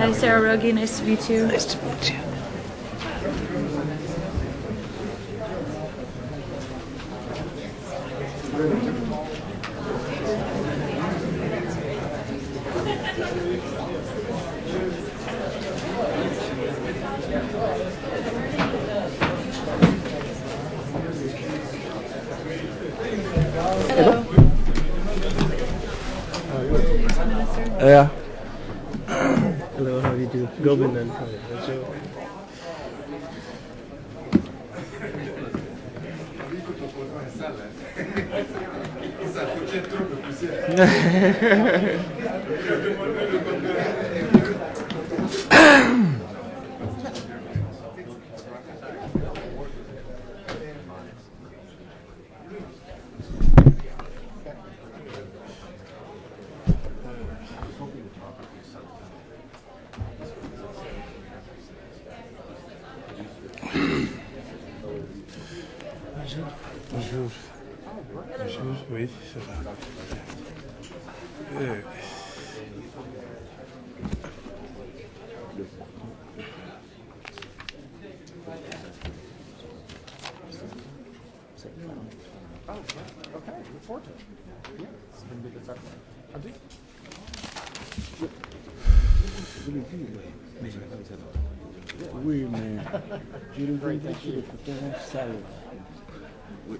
Hi, Sarah Rogi. Nice to meet you. Nice to meet you. Hello. Yeah. Hello, how do you do? Govind and Joe. Bonjour. Bonjour, oui, ça va. Oui, mais je le vois sur le terrain sale. Oui.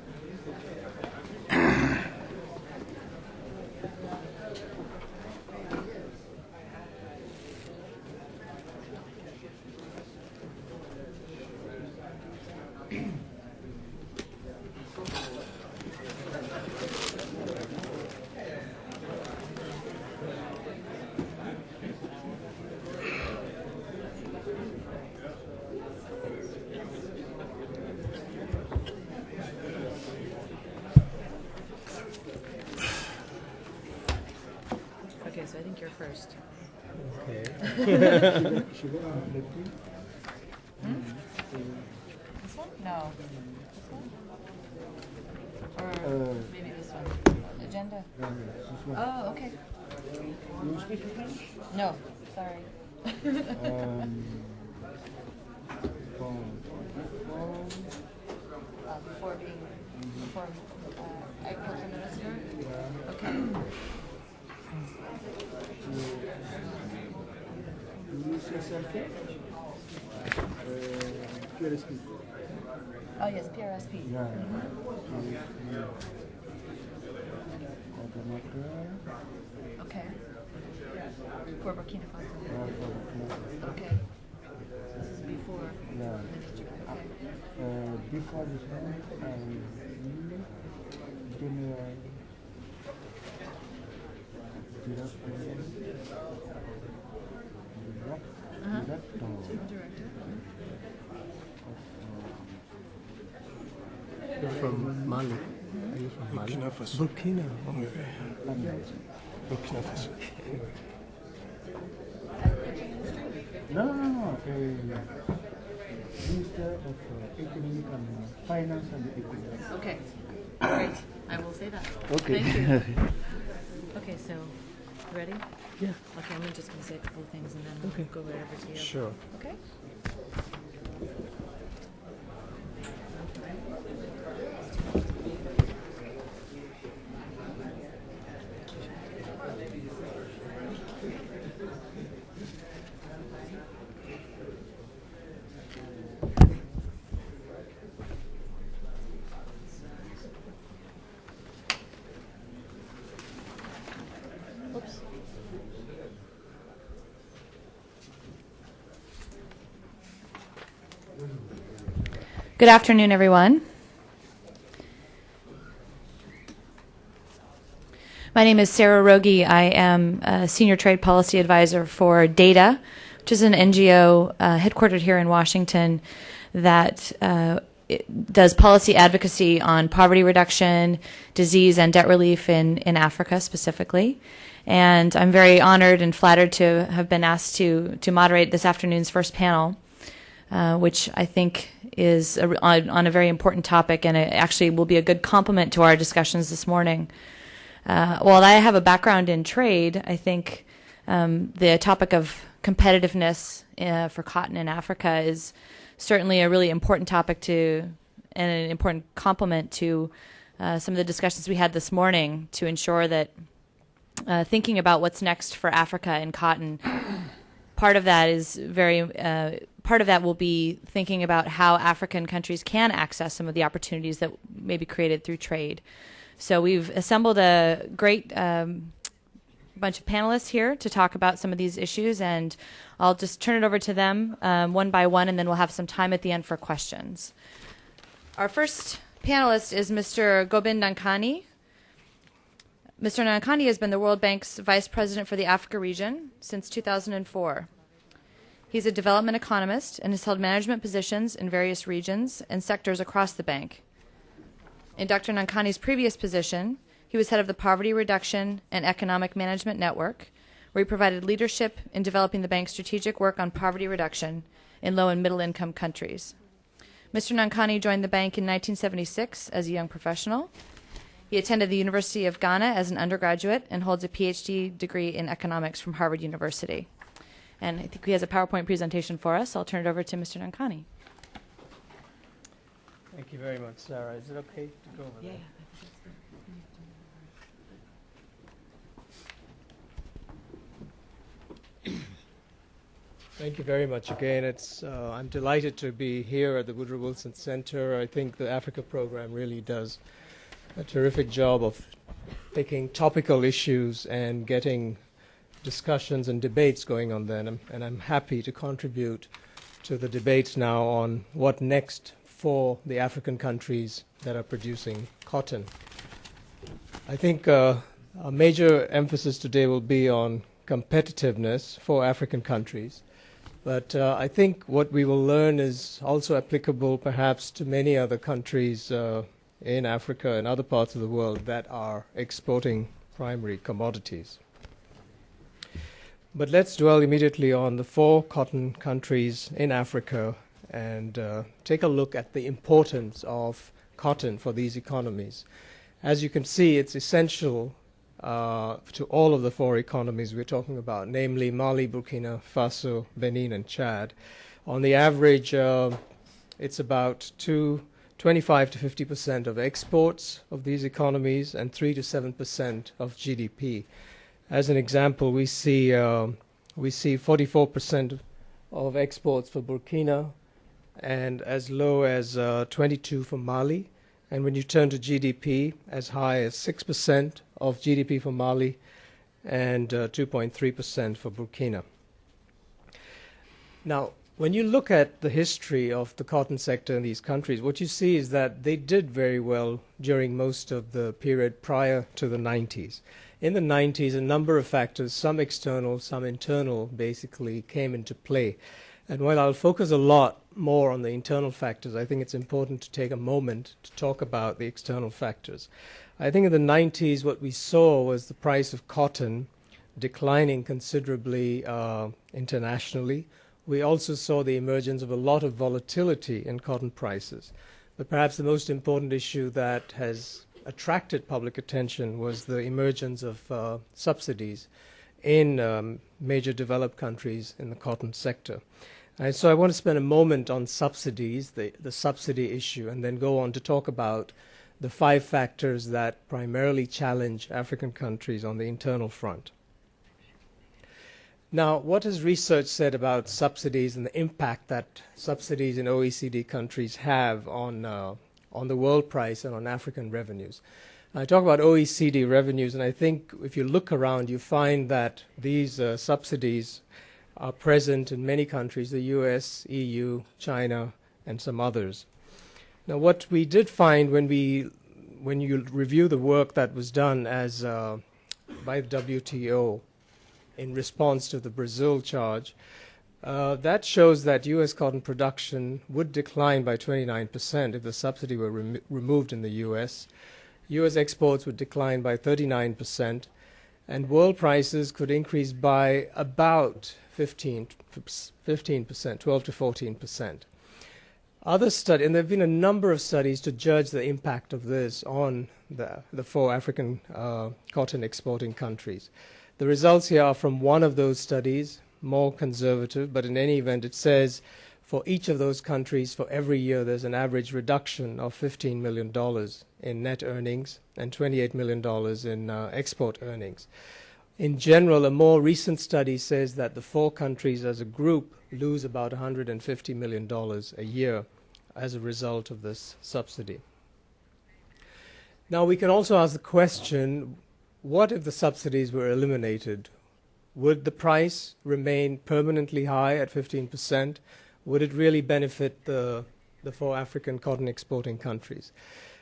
Okay, so I think you're first. Okay. This one? No. This one? Or maybe this one. Agenda? Oh, okay. You speak French? No, sorry. Before being agriculture minister? Okay. You say something? PRSP. Oh, yes, PRSP. Yeah. Okay. For Burkina Faso. Okay. This is before Yeah. minister. Okay. Before this one, general Director. You're from Mali. Are you from Mali? Burkina Faso. Burkina. Oui, oui. Burkina Faso. No. Minister of Economic and Finance and Economics. Okay. Great. I will say that. Okay. Thank you. Okay, so ready? Yeah. Okay, I'm just going to say a couple of things and then we'll go right over to you. Sure. Okay? Oops. Good afternoon, everyone. My name is Sarah Rogi. I am a Senior Trade Policy Advisor for DATA, which is an NGO headquartered here in Washington that does policy advocacy on poverty reduction, disease, and debt relief in Africa specifically. And I'm very honored and flattered to have been asked to moderate this afternoon's first panel, which I think is on a very important topic, and it actually will be a good complement to our discussions this morning. While I have a background in trade, I think the topic of competitiveness for cotton in Africa is certainly a really important topic and an important complement to some of the discussions we had this morning to ensure that thinking about what's next for Africa in cotton, part of that will be thinking about how African countries can access some of the opportunities that may be created through trade. So we've assembled a great bunch of panelists here to talk about some of these issues, and I'll just turn it over to them one by one, and then we'll have some time at the end for questions. Our first panelist is Mr. Gobind Nankani. Mr. Nankani has been the World Bank's Vice President for the Africa region since 2004. He's a development economist and has held management positions in various regions and sectors across the bank. In Dr. Nankani's previous position, he was head of the Poverty Reduction and Economic Management Network, where he provided leadership in developing the bank's strategic work on poverty reduction in low and middle income countries. Mr. Nankani joined the bank in 1976 as a young professional. He attended the University of Ghana as an undergraduate and holds a PhD degree in economics from Harvard University. And I think he has a PowerPoint presentation for us. I'll turn it over to Mr. Nankani. Thank you very much, Sarah. Is it okay to go over there? Thank you very much again. I'm delighted to be here at the Woodrow Wilson Center. I think the Africa program really does a terrific job of picking topical issues and getting discussions and debates going on then. And I'm happy to contribute to the debates now on what next for the African countries that are producing cotton. I think a major emphasis today will be on competitiveness for African countries. But I think what we will learn is also applicable perhaps to many other countries in Africa and other parts of the world that are exporting primary commodities. But let's dwell immediately on the 4 cotton countries in Africa and take a look at the importance of cotton for these economies. As you can see, it's essential to all of the 4 economies we're talking about, namely Mali, Burkina Faso, Benin, and Chad. On the average, it's about 25 to 50% of exports of these economies and 3 to 7% of GDP. As an example, we see 44% of exports for Burkina and as low as 22% for Mali. And when you turn to GDP, as high as 6% of GDP for Mali and 2.3% for Burkina. Now, when you look at the history of the cotton sector in these countries, what you see is that they did very well during most of the period prior to the 90s. In the 90s, a number of factors, some external, some internal, basically came into play. And while I'll focus a lot more on the internal factors, I think it's important to take a moment to talk about the external factors. I think in the 90s, what we saw was the price of cotton declining considerably internationally. We also saw the emergence of a lot of volatility in cotton prices. But perhaps the most important issue that has attracted public attention was the emergence of subsidies in major developed countries in the cotton sector. And so I want to spend a moment on subsidies, the subsidy issue, and then go on to talk about the 5 factors that primarily challenge African countries on the internal front. Now, what has research said about subsidies and the impact that subsidies in OECD countries have on the world price and on African revenues? I talk about OECD revenues, and I think if you look around, you find that these subsidies are present in many countries, the US, EU, China, and some others. Now, what we did find when you review the work that was done by the WTO in response to the Brazil charge, that shows that U.S. cotton production would decline by 29% if the subsidy were removed in the U.S. U.S. exports would decline by 39%, and world prices could increase by about 15%, 12 to 14%. Other studies, and there have been a number of studies to judge the impact of this on the 4 African cotton exporting countries. The results here are from one of those studies, more conservative, but in any event, it says for each of those countries, for every year, there's an average reduction of $15 million in net earnings and $28 million in export earnings. In general, a more recent study says that the 4 countries as a group lose about $150 million a year as a result of this subsidy. Now, we can also ask the question, what if the subsidies were eliminated? Would the price remain permanently high at 15%? Would it really benefit the 4 African cotton exporting countries?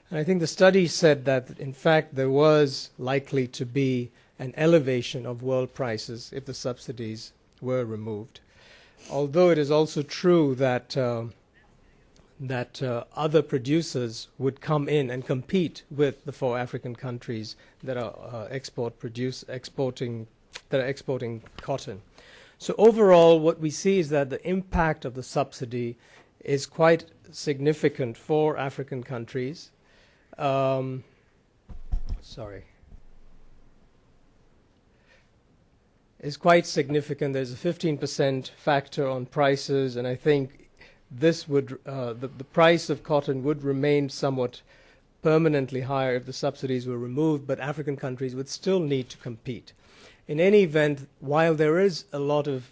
And I think the study said that, in fact, there was likely to be an elevation of world prices if the subsidies were removed. Although it is also true that other producers would come in and compete with the 4 African countries that are exporting cotton. So overall, what we see is that the impact of the subsidy is quite significant for African countries. Is quite significant. There's a 15% factor on prices, and I think this would the price of cotton would remain somewhat permanently higher if the subsidies were removed, but African countries would still need to compete. In any event, while there is a lot of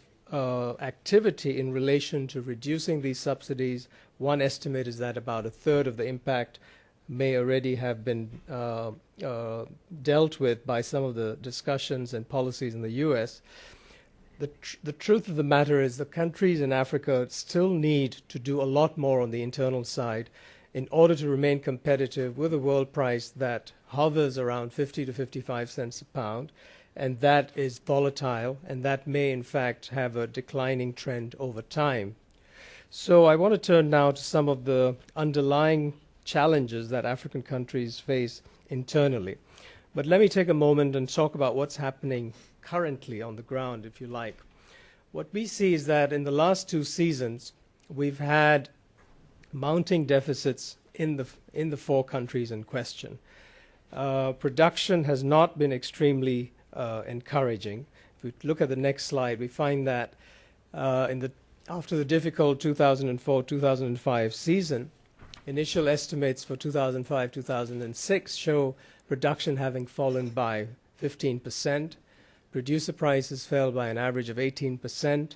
activity in relation to reducing these subsidies, one estimate is that about a third of the impact may already have been dealt with by some of the discussions and policies in the U.S. The truth of the matter is the countries in Africa still need to do a lot more on the internal side in order to remain competitive with a world price that hovers around 50 to 55 cents a pound, and that is volatile, and that may in fact have a declining trend over time. So I want to turn now to some of the underlying challenges that African countries face internally. But let me take a moment and talk about what's happening currently on the ground, if you like. What we see is that in the last 2 seasons, we've had mounting deficits in the 4 countries in question. Production has not been extremely encouraging. If we look at the next slide, we find that after the difficult 2004-2005 season, initial estimates for 2005-2006 show production having fallen by 15%. Producer prices fell by an average of 18%.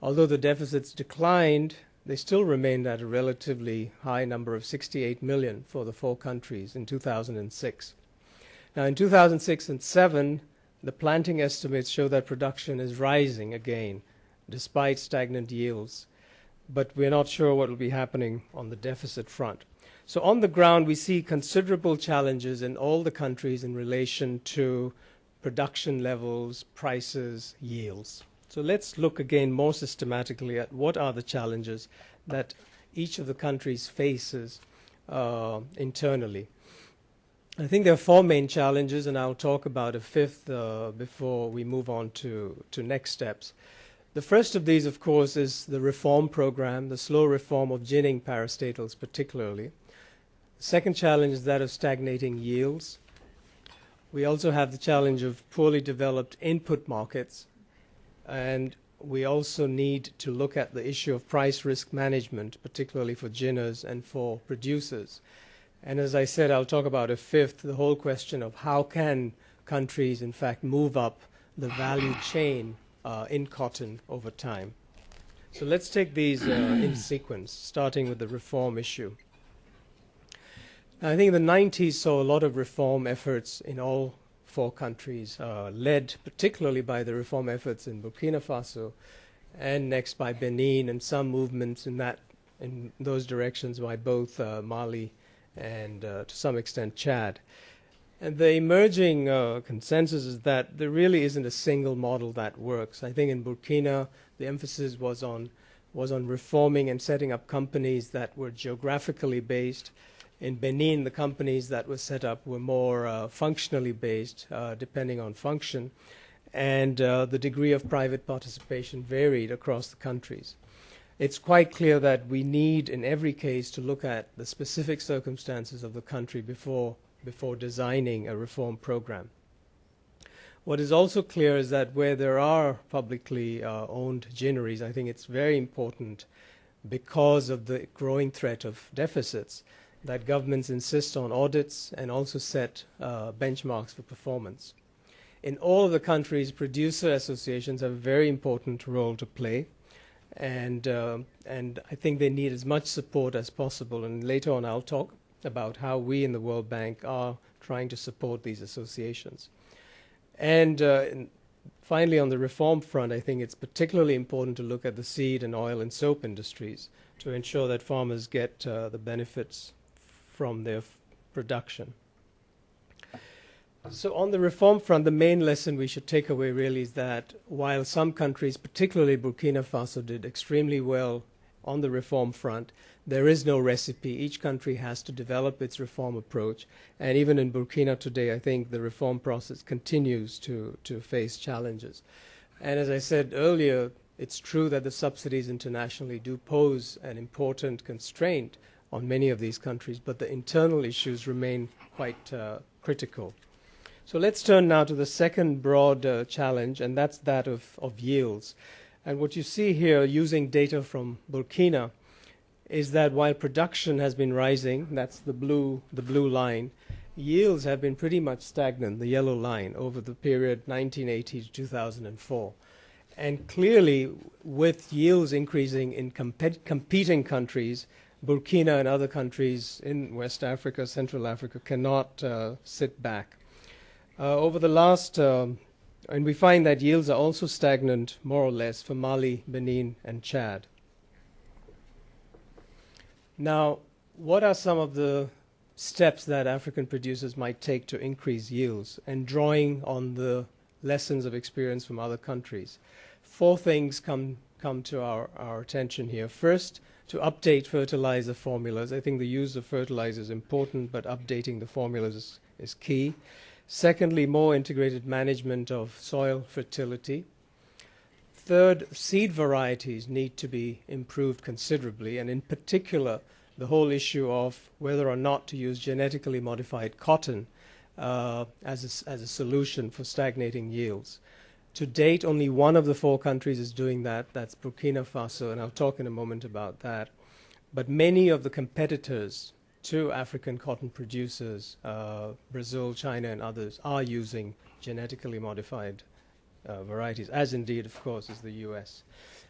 Although the deficits declined, they still remained at a relatively high number of 68 million for the 4 countries in 2006. Now in 2006 and 2007, the planting estimates show that production is rising again, despite stagnant yields. But we're not sure what will be happening on the deficit front. So on the ground, we see considerable challenges in all the countries in relation to production levels, prices, yields. So let's look again more systematically at what are the challenges that each of the countries faces internally. I think there are 4 main challenges, and I'll talk about a 5th before we move on to next steps. The first of these, of course, is the reform program, the slow reform of ginning parastatals particularly. The second challenge is that of stagnating yields. We also have the challenge of poorly developed input markets, and we also need to look at the issue of price risk management, particularly for ginners and for producers. And as I said, I'll talk about a 5th, the whole question of how can countries, in fact, move up the value chain in cotton over time. So let's take these in sequence, starting with the reform issue. Now, I think the 90s saw a lot of reform efforts in all 4 countries, led particularly by the reform efforts in Burkina Faso, and next by Benin, and some movements in those directions by both Mali and to some extent Chad. And the emerging consensus is that there really isn't a single model that works. I think in Burkina, the emphasis was on reforming and setting up companies that were geographically based. In Benin, the companies that were set up were more functionally based, depending on function, and the degree of private participation varied across the countries. It's quite clear that we need, in every case, to look at the specific circumstances of the country before designing a reform program. What is also clear is that where there are publicly owned ginneries, I think it's very important, because of the growing threat of deficits, that governments insist on audits and also set benchmarks for performance. In all of the countries, producer associations have a very important role to play, and I think they need as much support as possible. And later on, I'll talk about how we in the World Bank are trying to support these associations. And finally, on the reform front, I think it's particularly important to look at the seed and oil and soap industries to ensure that farmers get the benefits from their production. So on the reform front, the main lesson we should take away really is that while some countries, particularly Burkina Faso, did extremely well on the reform front, there is no recipe. Each country has to develop its reform approach. And even in Burkina today, I think the reform process continues to face challenges. And as I said earlier, it's true that the subsidies internationally do pose an important constraint on many of these countries, but the internal issues remain quite critical. So let's turn now to the second broad challenge, and that's that of yields. And what you see here, using data from Burkina, is that while production has been rising, that's the blue line, yields have been pretty much stagnant, the yellow line, over the period 1980 to 2004. And clearly, with yields increasing in competing countries, Burkina and other countries in West Africa, Central Africa, cannot sit back. Over the last, and we find that yields are also stagnant, more or less, for Mali, Benin, and Chad. Now, what are some of the steps that African producers might take to increase yields, and drawing on the lessons of experience from other countries? Four things come to our attention here. First, to update fertilizer formulas. I think the use of fertilizer is important, but updating the formulas is key. Secondly, more integrated management of soil fertility. Third, seed varieties need to be improved considerably, and in particular, the whole issue of whether or not to use genetically modified cotton as a solution for stagnating yields. To date, only one of the four countries is doing that. That's Burkina Faso, and I'll talk in a moment about that. But many of the competitors to African cotton producers, Brazil, China, and others, are using genetically modified varieties, as indeed, of course, is the US.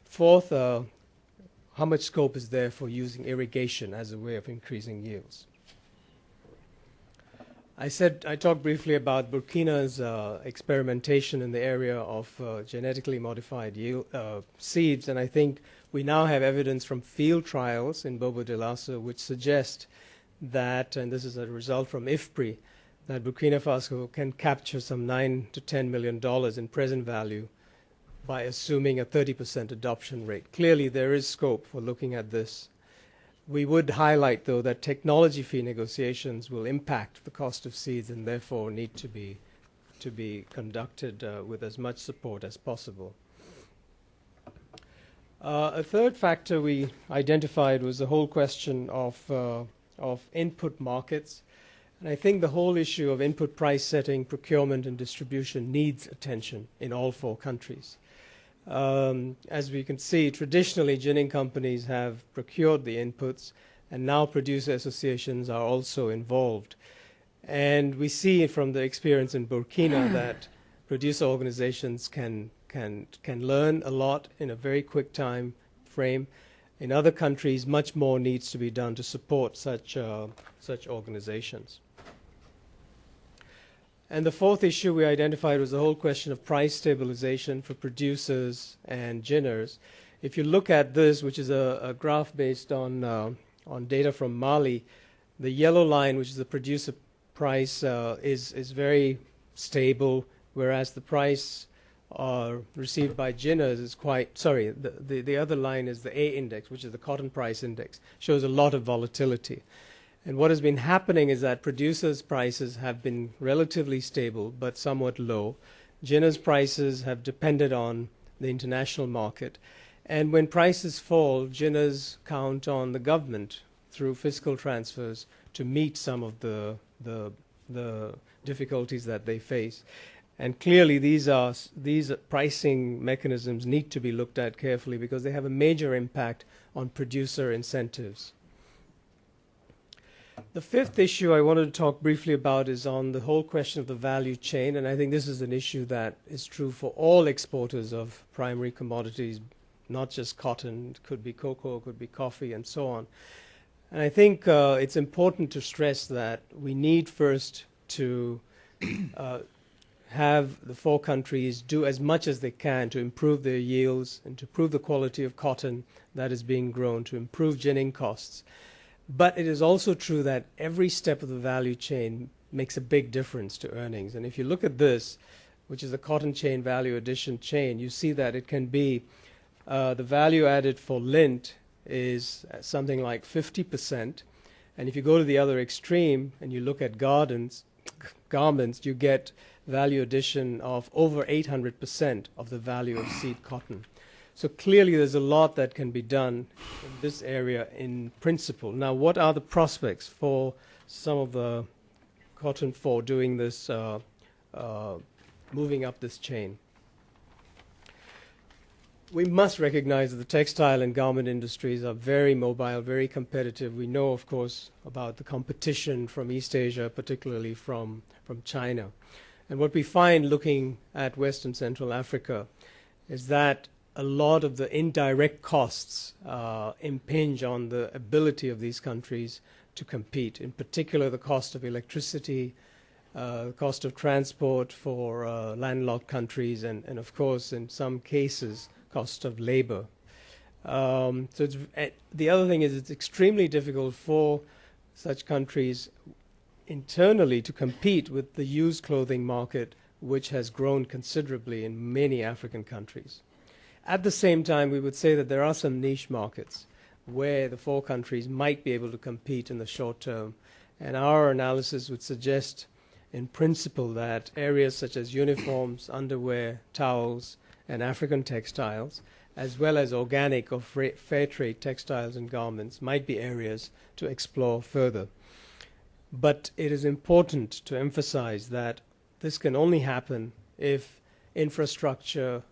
Fourth, how much scope is there for using irrigation as a way of increasing yields? I talked briefly about Burkina's experimentation in the area of genetically modified seeds, and I think we now have evidence from field trials in Bobo Dioulasso which suggest that, and this is a result from IFPRI, that Burkina Faso can capture some $9 to $10 million in present value by assuming a 30% adoption rate. Clearly, there is scope for looking at this. We would highlight, though, that technology fee negotiations will impact the cost of seeds and therefore need to be conducted with as much support as possible. A third factor we identified was the whole question of input markets. And I think the whole issue of input price setting, procurement, and distribution needs attention in all four countries. As we can see, traditionally, ginning companies have procured the inputs, and now producer associations are also involved. And we see from the experience in Burkina that producer organizations can learn a lot in a very quick time frame. In other countries, much more needs to be done to support such organizations. And the fourth issue we identified was the whole question of price stabilization for producers and ginners. If you look at this, which is a graph based on data from Mali, the yellow line, which is the producer price, is very stable, whereas the price received by ginners is the other line is the A index, which is the cotton price index, shows a lot of volatility. And what has been happening is that producers' prices have been relatively stable but somewhat low. Ginners' prices have depended on the international market. And when prices fall, ginners count on the government through fiscal transfers to meet some of the difficulties that they face. And clearly these pricing mechanisms need to be looked at carefully because they have a major impact on producer incentives. The fifth issue I wanted to talk briefly about is on the whole question of the value chain, and I think this is an issue that is true for all exporters of primary commodities, not just cotton. It could be cocoa, it could be coffee, and so on. And I think it's important to stress that we need first to have the four countries do as much as they can to improve their yields and to improve the quality of cotton that is being grown, to improve ginning costs. But it is also true that every step of the value chain makes a big difference to earnings. And if you look at this, which is the cotton chain value addition chain, you see that it can be the value added for lint is something like 50%. And if you go to the other extreme and you look at garments, you get value addition of over 800% of the value of seed cotton. So clearly there's a lot that can be done in this area in principle. Now, what are the prospects for some of the cotton for doing this, moving up this chain? We must recognize that the textile and garment industries are very mobile, very competitive. We know, of course, about the competition from East Asia, particularly from China. And what we find looking at West and Central Africa is that a lot of the indirect costs impinge on the ability of these countries to compete, in particular the cost of electricity, the cost of transport for landlocked countries, and of course, in some cases, cost of labor. So the other thing is it's extremely difficult for such countries internally to compete with the used clothing market, which has grown considerably in many African countries. At the same time, we would say that there are some niche markets where the four countries might be able to compete in the short term. And our analysis would suggest, in principle, that areas such as uniforms, underwear, towels, and African textiles, as well as organic or fair trade textiles and garments, might be areas to explore further. But it is important to emphasize that this can only happen if infrastructure,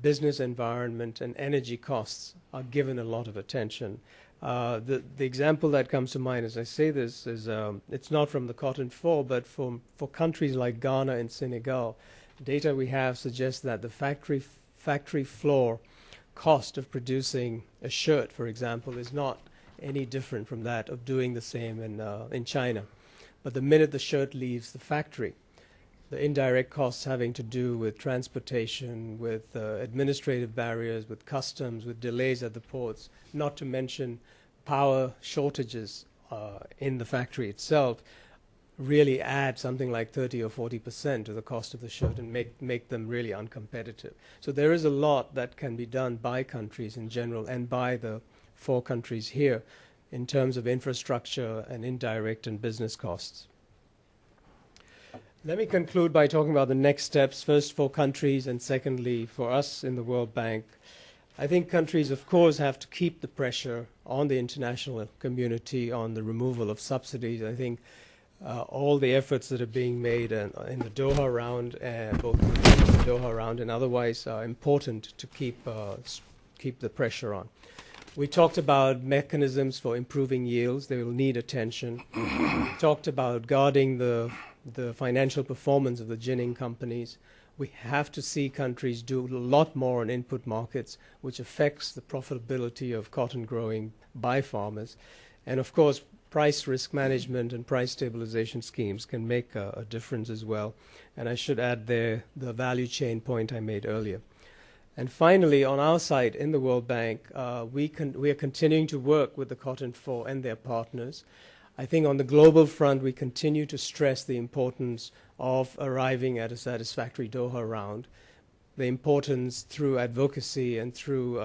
business environment, and energy costs are given a lot of attention. The example that comes to mind as I say this is it's not from the Cotton 4, but for countries like Ghana and Senegal, data we have suggests that the factory floor cost of producing a shirt, for example, is not any different from that of doing the same in China. But the minute the shirt leaves the factory, the indirect costs having to do with transportation, with administrative barriers, with customs, with delays at the ports, not to mention power shortages in the factory itself, really add something like 30 or 40% to the cost of the shirt and make them really uncompetitive. So there is a lot that can be done by countries in general and by the four countries here in terms of infrastructure and indirect and business costs. Let me conclude by talking about the next steps, first for countries and secondly for us in the World Bank. I think countries, of course, have to keep the pressure on the international community on the removal of subsidies. I think all the efforts that are being made in the Doha round, both the Doha round and otherwise, are important to keep the pressure on. We talked about mechanisms for improving yields. They will need attention. We talked about guarding the financial performance of the ginning companies. We have to see countries do a lot more on input markets, which affects the profitability of cotton growing by farmers. And of course, price risk management and price stabilization schemes can make a difference as well. And I should add there the value chain point I made earlier. And finally, on our side in the World Bank, we are continuing to work with the Cotton 4 and their partners. I think on the global front, we continue to stress the importance of arriving at a satisfactory Doha round, the importance through advocacy and through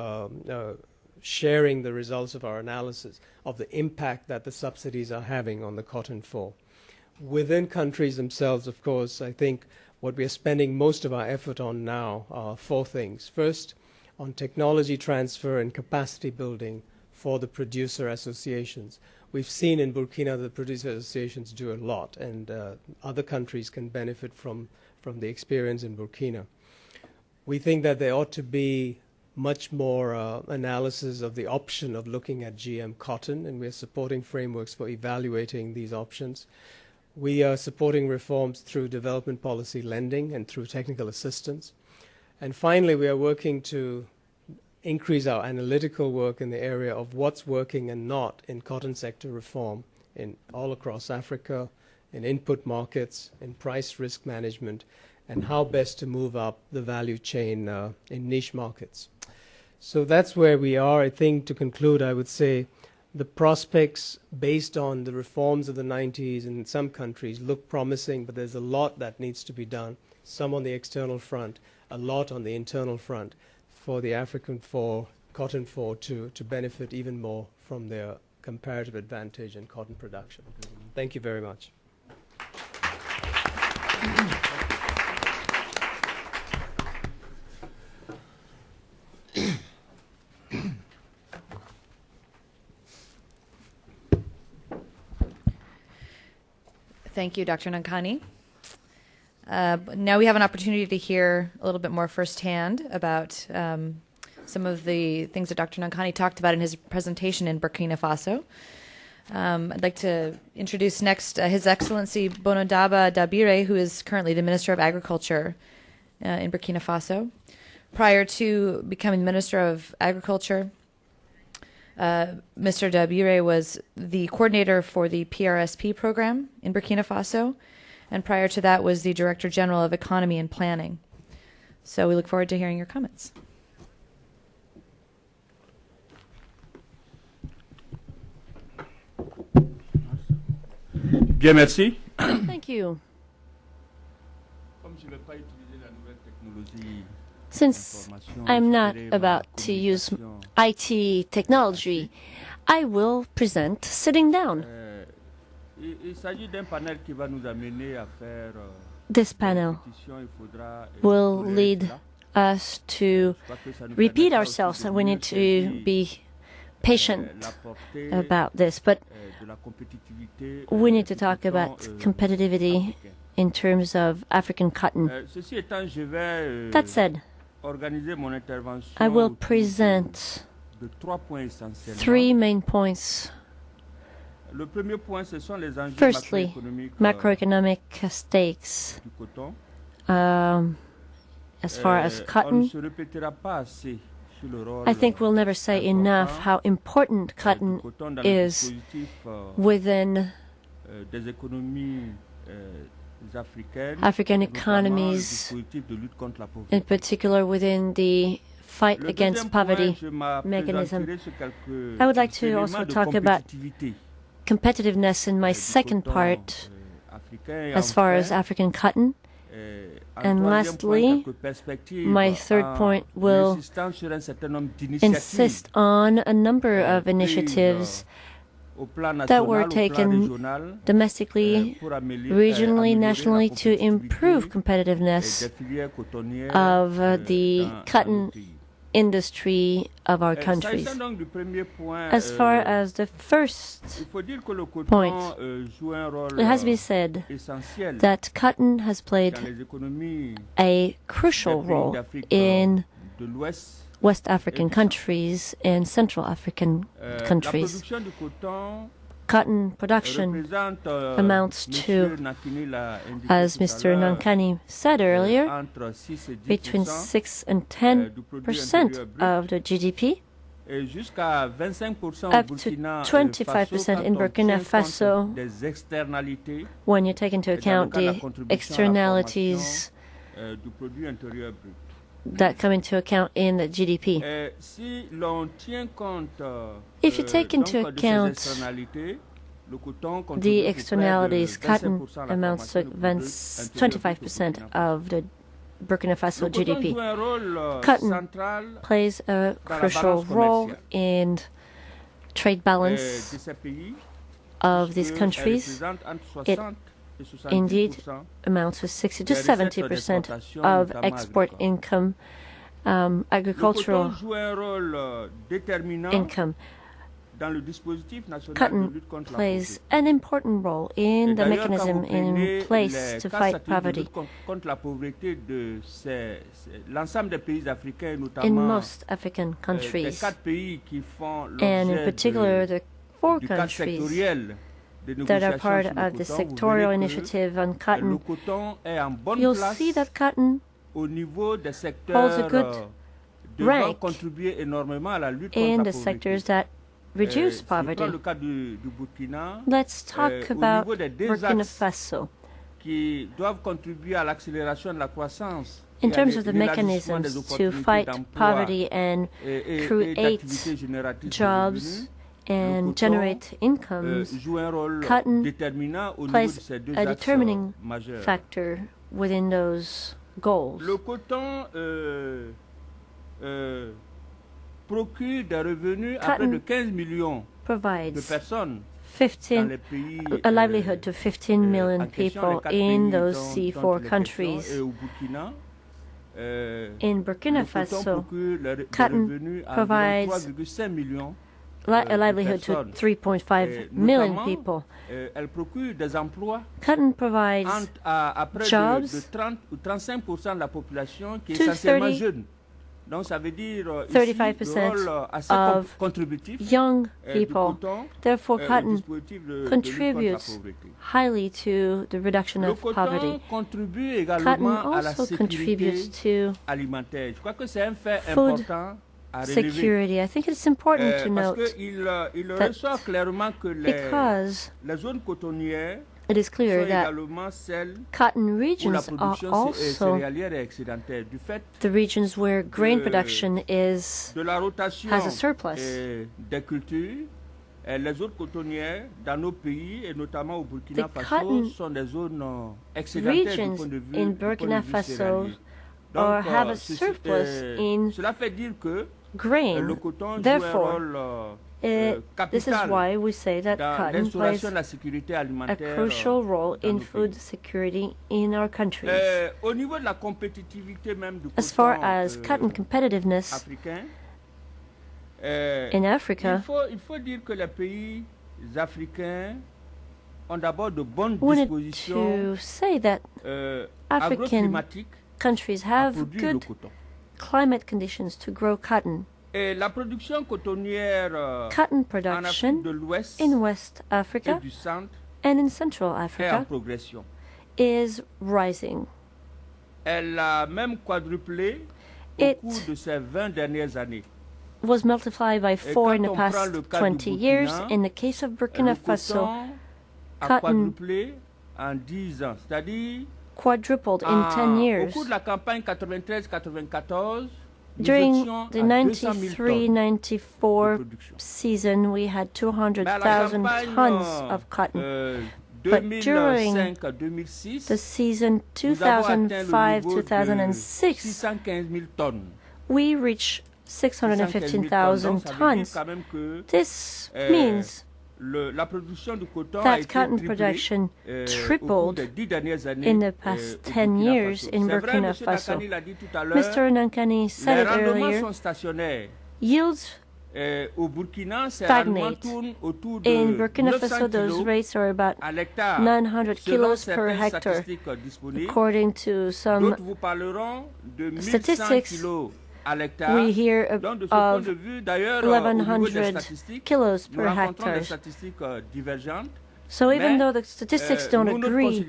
sharing the results of our analysis of the impact that the subsidies are having on the Cotton 4. Within countries themselves, of course, I think what we are spending most of our effort on now are four things. First, on technology transfer and capacity building for the producer associations. we've seen in Burkina the producer associations do a lot, and other countries can benefit from the experience in Burkina. We think that there ought to be much more analysis of the option of looking at GM cotton, and we're supporting frameworks for evaluating these options. We are supporting reforms through development policy lending and through technical assistance. And finally, we are working to increase our analytical work in the area of what's working and not in cotton sector reform in all across Africa, in input markets, in price risk management, and how best to move up the value chain in niche markets. So that's where we are. I think to conclude, I would say the prospects based on the reforms of the 90s in some countries look promising, but there's a lot that needs to be done, some on the external front, a lot on the internal front, for the African cotton to benefit even more from their comparative advantage in cotton production. Thank you very much. Thank you, Dr. Nankani. Now we have an opportunity to hear a little bit more firsthand about some of the things that Dr. Nankani talked about in his presentation in Burkina Faso. I'd like to introduce next His Excellency Bonadaba Dabire, who is currently the Minister of Agriculture in Burkina Faso. Prior to becoming Minister of Agriculture, Mr. Dabire was the coordinator for the PRSP program in Burkina Faso, and prior to that was the Director General of Economy and Planning. So we look forward to hearing your comments. Bien, merci. Thank you. Since I'm not about to use IT technology, I will present sitting down. This panel will lead us to repeat ourselves, and we need to be patient about this. But we need to talk about competitivity in terms of African cotton. That said, I will present three main points. Firstly, macroeconomic stakes. As far as cotton, I think we'll never say enough how important cotton is within African economies, in particular within the fight against poverty mechanism. I would like to also talk about competitiveness in my second part as far as African cotton. And lastly, my third point will insist on a number of initiatives that were taken domestically, regionally, nationally to improve competitiveness of the cotton industry of our countries. As far as the first point, it has been said that cotton has played a crucial role in West African countries and Central African countries. Cotton production amounts to, as Mr. Nankani said earlier, between 6 and 10% of the GDP, up to 25% in Burkina Faso, when you take into account the externalities that come into account in the GDP. If you take into account the externalities, cotton amounts to 25% of the Burkina Faso GDP. Cotton plays a crucial role in trade balance of these countries. It indeed amounts to 60 to 70% of export income, agricultural income. cotton plays an important role in the mechanism in place to fight poverty. In most African countries, and in particular the 4 countries that are part of the sectoral initiative on cotton, you'll see that cotton holds a good rank in the sectors that reduce poverty. Let's talk about Burkina Faso. In terms of the mechanisms to fight poverty and create jobs and generate incomes, cotton plays a determining factor within those goals. Cotton provides a livelihood to 15 million people in those C4 countries. In Burkina Faso, cotton provides a livelihood to 3.5 million people. Cotton provides jobs to 35% of young people. Therefore, cotton contributes highly to the reduction of poverty. Cotton also contributes to food security. I think it's important to note that because it is clear that cotton regions are also the regions where grain production has a surplus. The cotton regions in Burkina Faso have a surplus in grain. Therefore, this is why we say that cotton plays a crucial role in food security in our countries. As far as cotton competitiveness in Africa, we need to say that African countries have good climate conditions to grow cotton. Cotton production in West Africa and in Central Africa is rising. It was multiplied by 4 in the past 20 years. In the case of Burkina Faso, cotton quadrupled in 10 years. During the 93-94 season, we had 200,000 tons of cotton. But during the season 2005-2006, we reached 615,000 tons. This means that cotton production tripled in the past 10 years in Burkina Faso. Mr. Nankani said it earlier, yields stagnate. In Burkina Faso, those rates are about 900 kilos per hectare. According to some statistics, we hear of 1,100 kilos per hectare. So even though the statistics don't agree,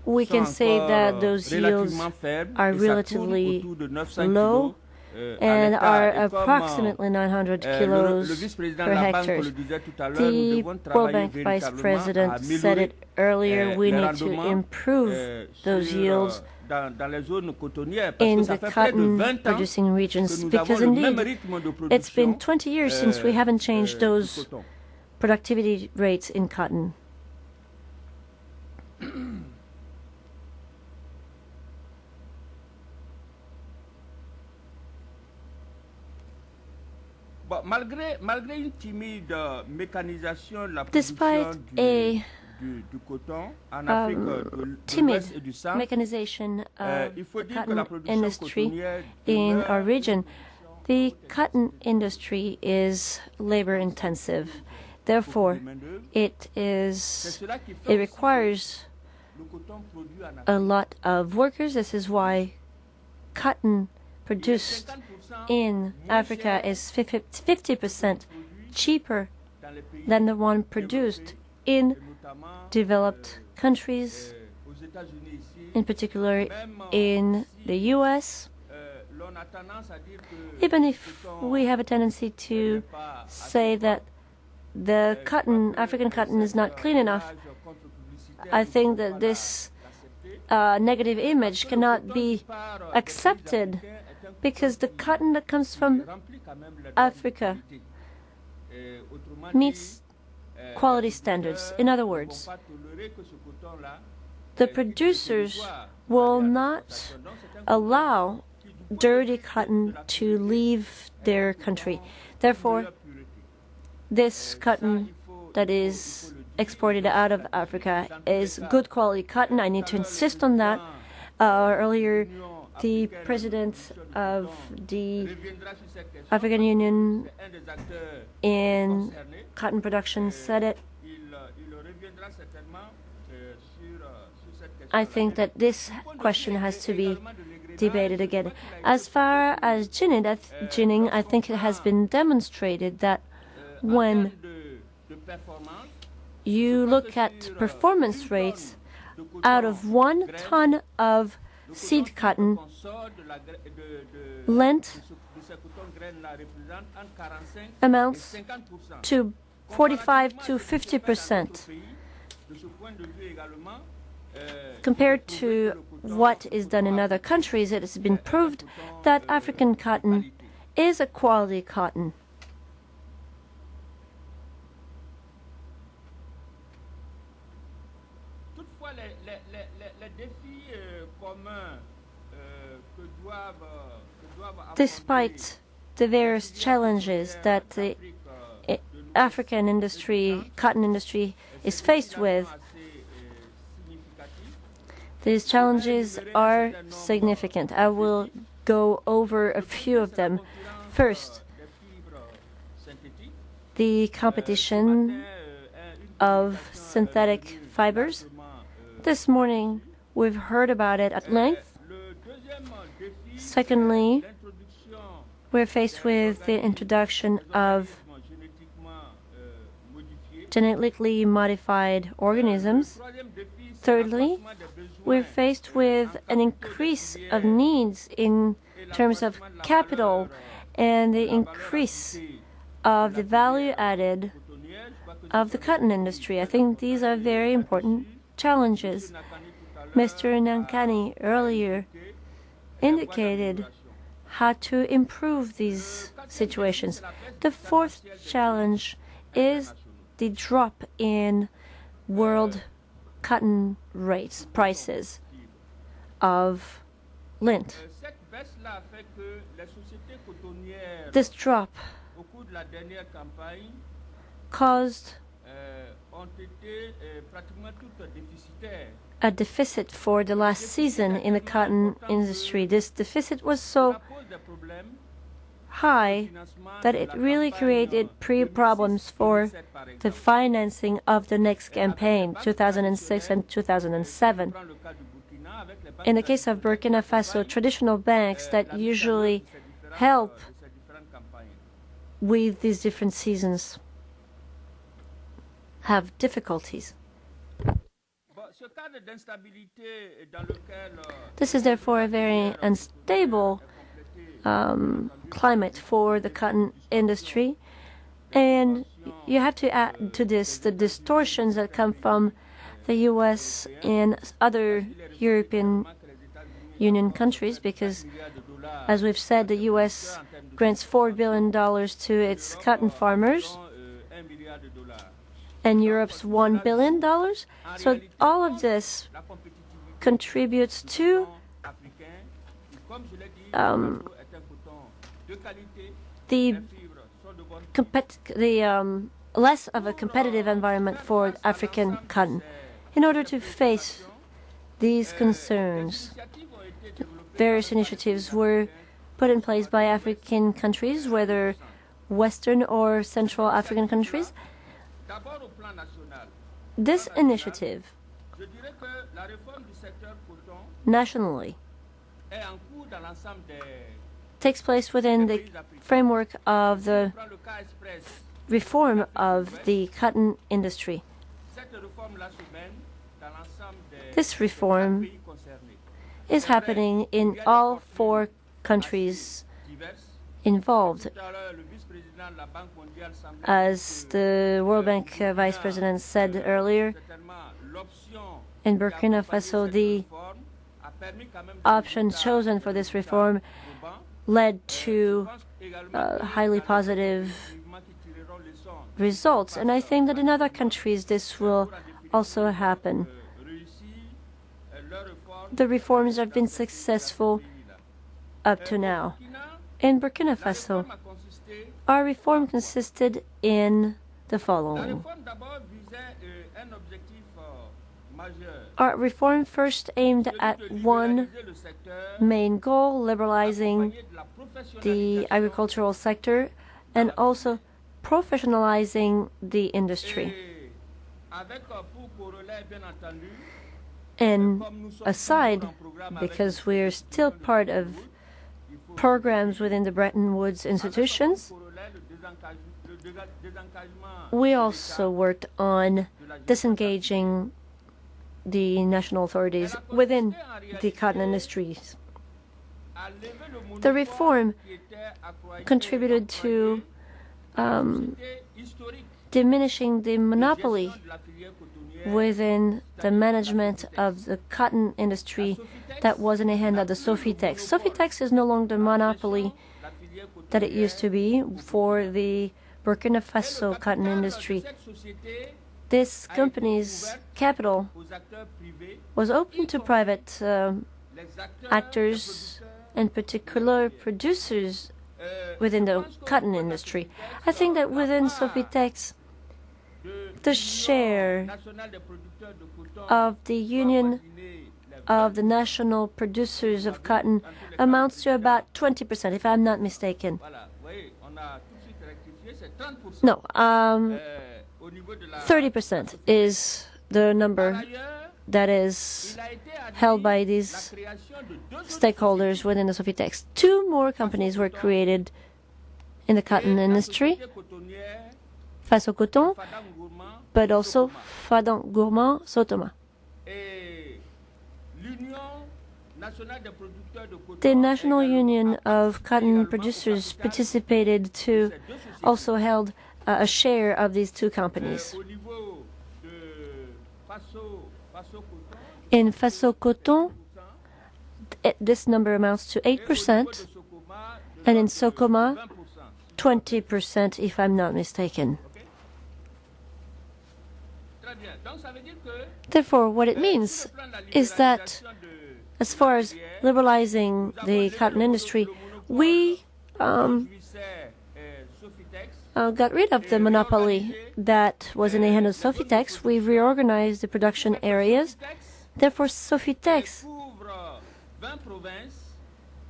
we can say that those yields are relatively low and are approximately 900 kilos per hectare. The World Bank Vice President said it earlier, we need to improve those yields in the cotton-producing regions, because indeed it's been 20 years since we haven't changed those productivity rates in cotton. Despite a timid mechanization of the cotton industry in our region, The cotton industry is labor intensive. Therefore, it requires a lot of workers. This is why cotton produced in Africa is 50% cheaper than the one produced in developed countries, in particular in the US. Even if we have a tendency to say that the cotton, African cotton, is not clean enough, I think that this negative image cannot be accepted, because the cotton that comes from Africa meets quality standards. In other words, the producers will not allow dirty cotton to leave their country. Therefore, this cotton that is exported out of Africa is good quality cotton. I need to insist on that. Earlier, the president of the African Union in cotton production said it. I think that this question has to be debated again. As far as ginning, I think it has been demonstrated that when you look at performance rates, out of 1 ton of seed cotton, length amounts to 45 to 50%. Compared to what is done in other countries, it has been proved that African cotton is a quality cotton. Despite the various challenges that the African industry, cotton industry, is faced with, these challenges are significant. I will go over a few of them. First, the competition of synthetic fibers. This morning, we've heard about it at length. Secondly, we're faced with the introduction of genetically modified organisms. Thirdly, we're faced with an increase of needs in terms of capital and the increase of the value added of the cotton industry. I think these are very important challenges. Mr. Nankani earlier indicated how to improve these situations. The fourth challenge is the drop in world cotton rates, prices of lint. This drop caused a deficit for the last season in the cotton industry. This deficit was so high that it really created problems for the financing of the next campaign, 2006 and 2007. In the case of Burkina Faso, traditional banks that usually help with these different seasons have difficulties. This is therefore a very unstable climate for the cotton industry, and you have to add to this the distortions that come from the US and other European Union countries, because, as we've said, the US grants $4 billion to its cotton farmers, and Europe's $1 billion. So all of this contributes to the less of a competitive environment for African cotton. In order to face these concerns, various initiatives were put in place by African countries, whether Western or Central African countries. This initiative, nationally, takes place within the framework of the reform of the cotton industry. This reform is happening in all 4 countries involved. As the World Bank Vice President said earlier, in Burkina Faso, the option chosen for this reform led to highly positive results. And I think that in other countries this will also happen. The reforms have been successful up to now. In Burkina Faso, our reform consisted in the following. Our reform first aimed at one main goal, liberalizing the agricultural sector and also professionalizing the industry. And aside, because we're still part of programs within the Bretton Woods institutions, we also worked on disengaging the national authorities within the cotton industries. The reform contributed to diminishing the monopoly within the management of the cotton industry that was in the hand of the Sofitex. Sofitex is no longer the monopoly that it used to be for the Burkina Faso cotton industry. This company's capital was open to private actors, in particular producers within the cotton industry. I think that within Sofitex, the share of the Union of the National Producers of Cotton amounts to about 20%, if I'm not mistaken. No, 30% is the number that is held by these stakeholders within the Sofitex. 2 more companies were created in the cotton industry, Faso Coton, but also Fadon Gourmand Sotoma. The National Union of Cotton Producers participated to also held a share of these 2 companies. In Faso Coton, this number amounts to 8%, and in Socoma, 20%, if I'm not mistaken. Therefore, what it means is that as far as liberalizing the cotton industry, we got rid of the monopoly that was in the hand of Sofitex. We reorganized the production areas. Therefore, Sofitex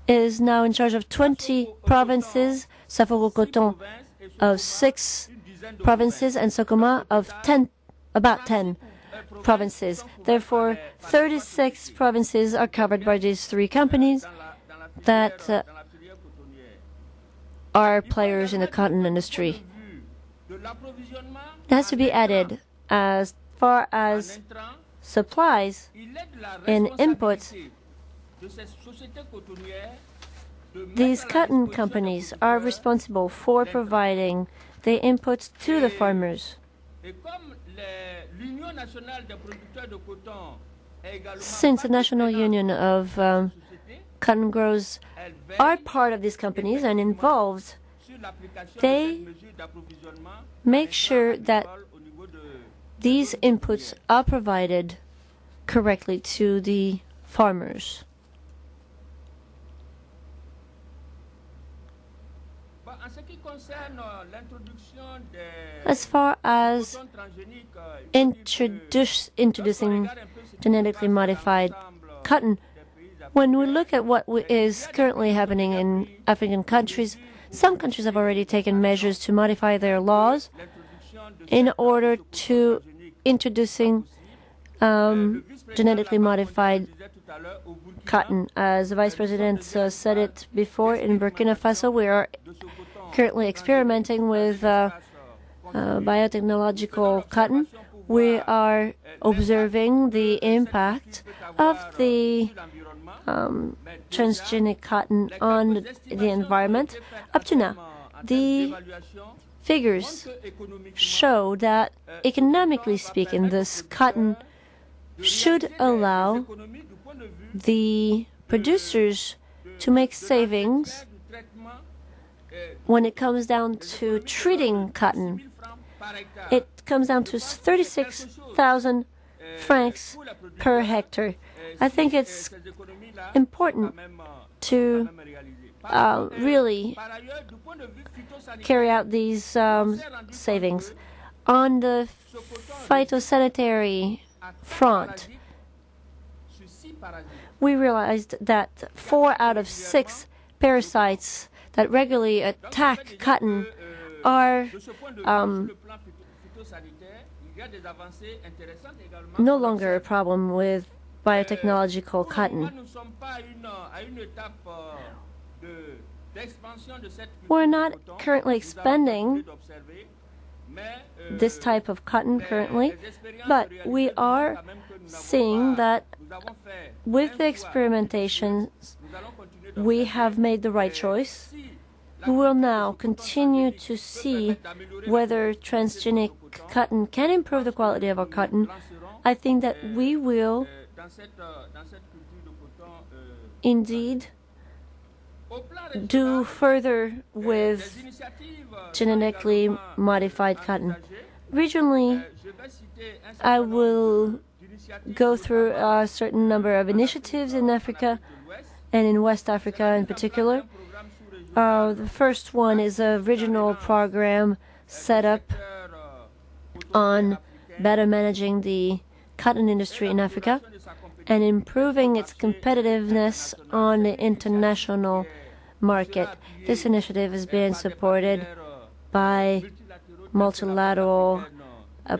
is now in charge of 20 provinces, Saforo Coton of 6 provinces, and Socoma of about 10 provinces. Therefore, 36 provinces are covered by these 3 companies that are players in the cotton industry. It has to be added as far as supplies and inputs. These cotton companies are responsible for providing the inputs to the farmers. Since the National Union of Cotton Growers are part of these companies and involved, they make sure that these inputs are provided correctly to the farmers. As far as introducing genetically modified cotton, When we look at what is currently happening in African countries, some countries have already taken measures to modify their laws in order to introducing genetically modified cotton. As the Vice President said it before, in Burkina Faso, we are currently experimenting with biotechnological cotton. We are observing the impact of the transgenic cotton on the environment. Up to now, the figures show that, economically speaking, this cotton should allow the producers to make savings when it comes down to treating cotton. It comes down to 36,000 francs per hectare. I think it's important to really carry out these savings. On the phytosanitary front, we realized that 4 out of 6 parasites that regularly attack cotton are no longer a problem with biotechnological cotton. We're not currently expanding this type of cotton currently, but we are seeing that with the experimentations, we have made the right choice. We will now continue to see whether transgenic cotton can improve the quality of our cotton. I think that we will indeed do further with genetically modified cotton. Regionally, I will go through a certain number of initiatives in Africa and in West Africa in particular. The first one is a regional program set up on better managing the cotton industry in Africa and improving its competitiveness on the international market. This initiative is being supported by multilateral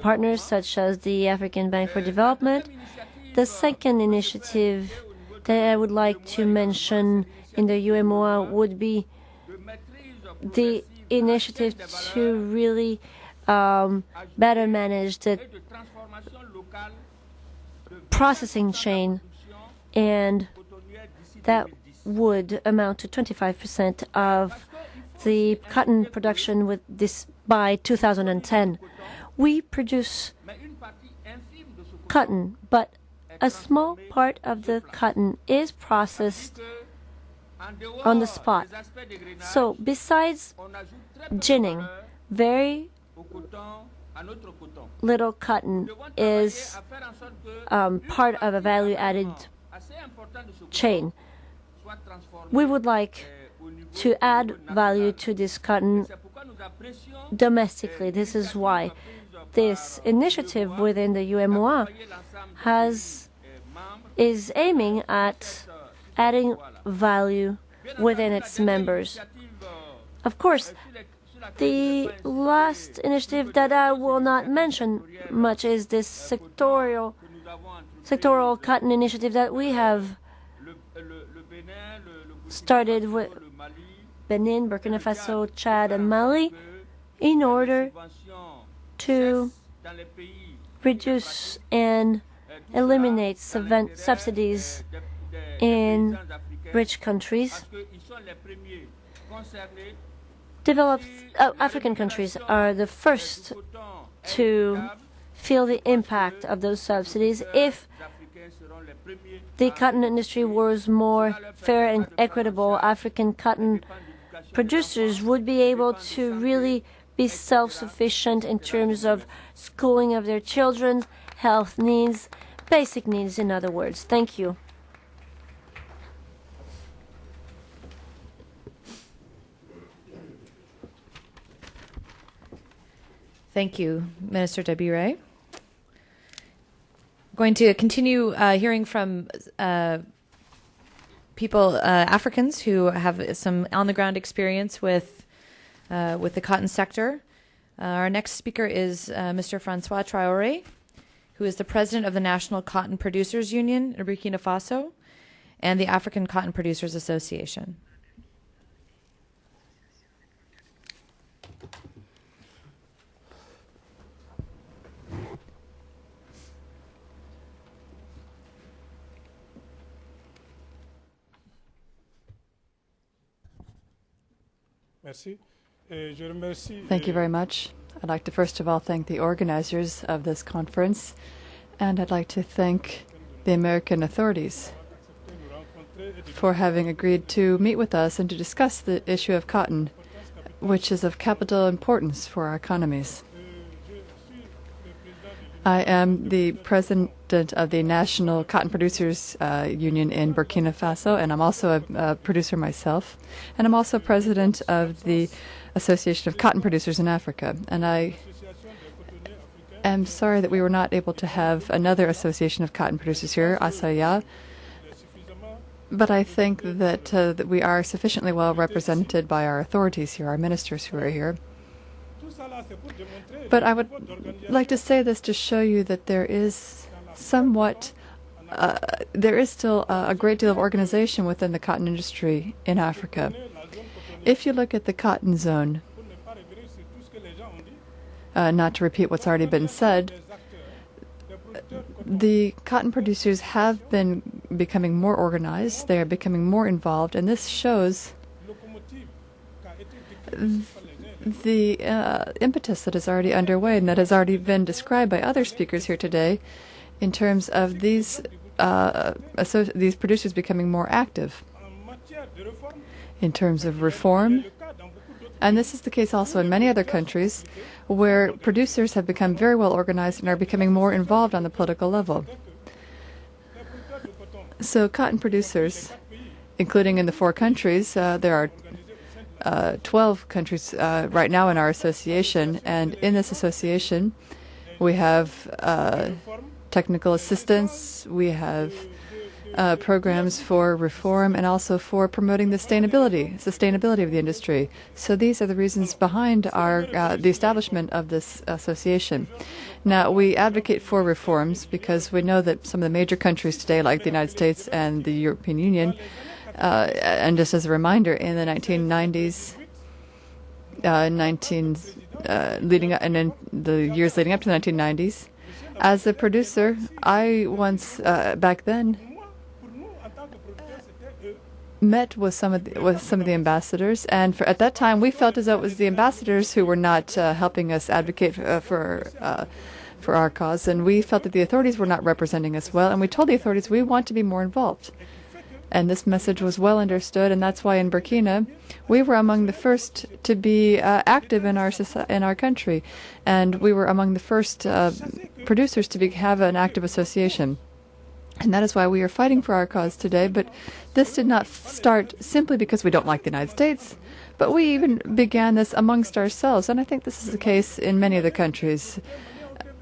partners such as the African Bank for Development. The second initiative that I would like to mention in the UMOA would be the initiative to really better manage the processing chain, and that would amount to 25% of the cotton production with this by 2010. We produce cotton, but a small part of the cotton is processed on the spot. So besides ginning, very little cotton is part of a value-added chain. We would like to add value to this cotton domestically. This is why this initiative within the UMOA is aiming at adding value within its members. Of course, the last initiative that I will not mention much is this sectoral cotton initiative that we have started with Benin, Burkina Faso, Chad, and Mali in order to reduce and eliminate subsidies in rich countries. Developed African countries are the first to feel the impact of those subsidies. If the cotton industry was more fair and equitable, African cotton producers would be able to really be self-sufficient in terms of schooling of their children, health needs, basic needs, in other words. Thank you. Thank you, Minister Dabire. Going to continue hearing from people, Africans who have some on-the-ground experience with the cotton sector. Our next speaker is Mr. Francois Traoré, who is the president of the National Cotton Producers Union in Burkina Faso and the African Cotton Producers Association. Thank you very much. I'd like to first of all thank the organizers of this conference, and I'd like to thank the American authorities for having agreed to meet with us and to discuss the issue of cotton, which is of capital importance for our economies. I am the president of the National Cotton Producers Union in Burkina Faso, and I'm also a producer myself. And I'm also president of the Association of Cotton Producers in Africa. And I am sorry that we were not able to have another association of cotton producers here, ASAYA, but I think that, that we are sufficiently well represented by our authorities here, our ministers who are here. But I would like to say this to show you that there is somewhat, there is still a great deal of organization within the cotton industry in Africa. If you look at the cotton zone, not to repeat what's already been said, the cotton producers have been becoming more organized, they are becoming more involved, and this shows the impetus that is already underway and that has already been described by other speakers here today in terms of these producers becoming more active in terms of reform. And this is the case also in many other countries where producers have become very well organized and are becoming more involved on the political level. So cotton producers, including in the 4 countries, there are 12 countries right now in our association, and in this association we have technical assistance, we have programs for reform and also for promoting the sustainability of the industry. So these are the reasons behind our the establishment of this association. Now, we advocate for reforms because we know that some of the major countries today, like the United States and the European Union, and just as a reminder, in the 1990s, leading up, and in the years leading up to the 1990s, as a producer, I once back then met with some of the ambassadors, and at that time we felt as though it was the ambassadors who were not helping us advocate for our cause, and we felt that the authorities were not representing us well, and we told the authorities we want to be more involved. And this message was well understood, and that's why in Burkina we were among the first to be active in our country, and we were among the first producers to have an active association. And that is why we are fighting for our cause today. But this did not start simply because we don't like the United States, but we even began this amongst ourselves, and I think this is the case in many of the countries.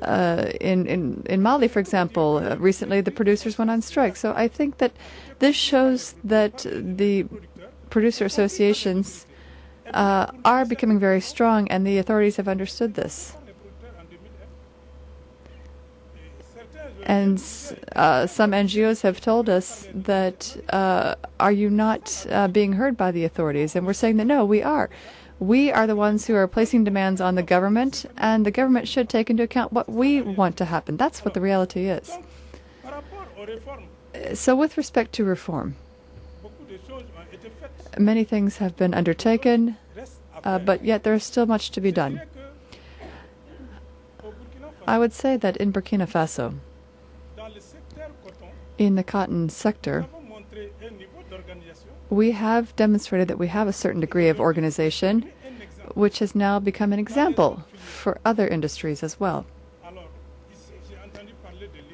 In Mali, for example, recently the producers went on strike. So I think that this shows that the producer associations are becoming very strong, and the authorities have understood this. And some NGOs have told us that, are you not being heard by the authorities? And we're saying that no, we are. We are the ones who are placing demands on the government, and the government should take into account what we want to happen. That's what the reality is. So with respect to reform, many things have been undertaken, but yet there is still much to be done. I would say that in Burkina Faso, in the cotton sector, we have demonstrated that we have a certain degree of organization, which has now become an example for other industries as well.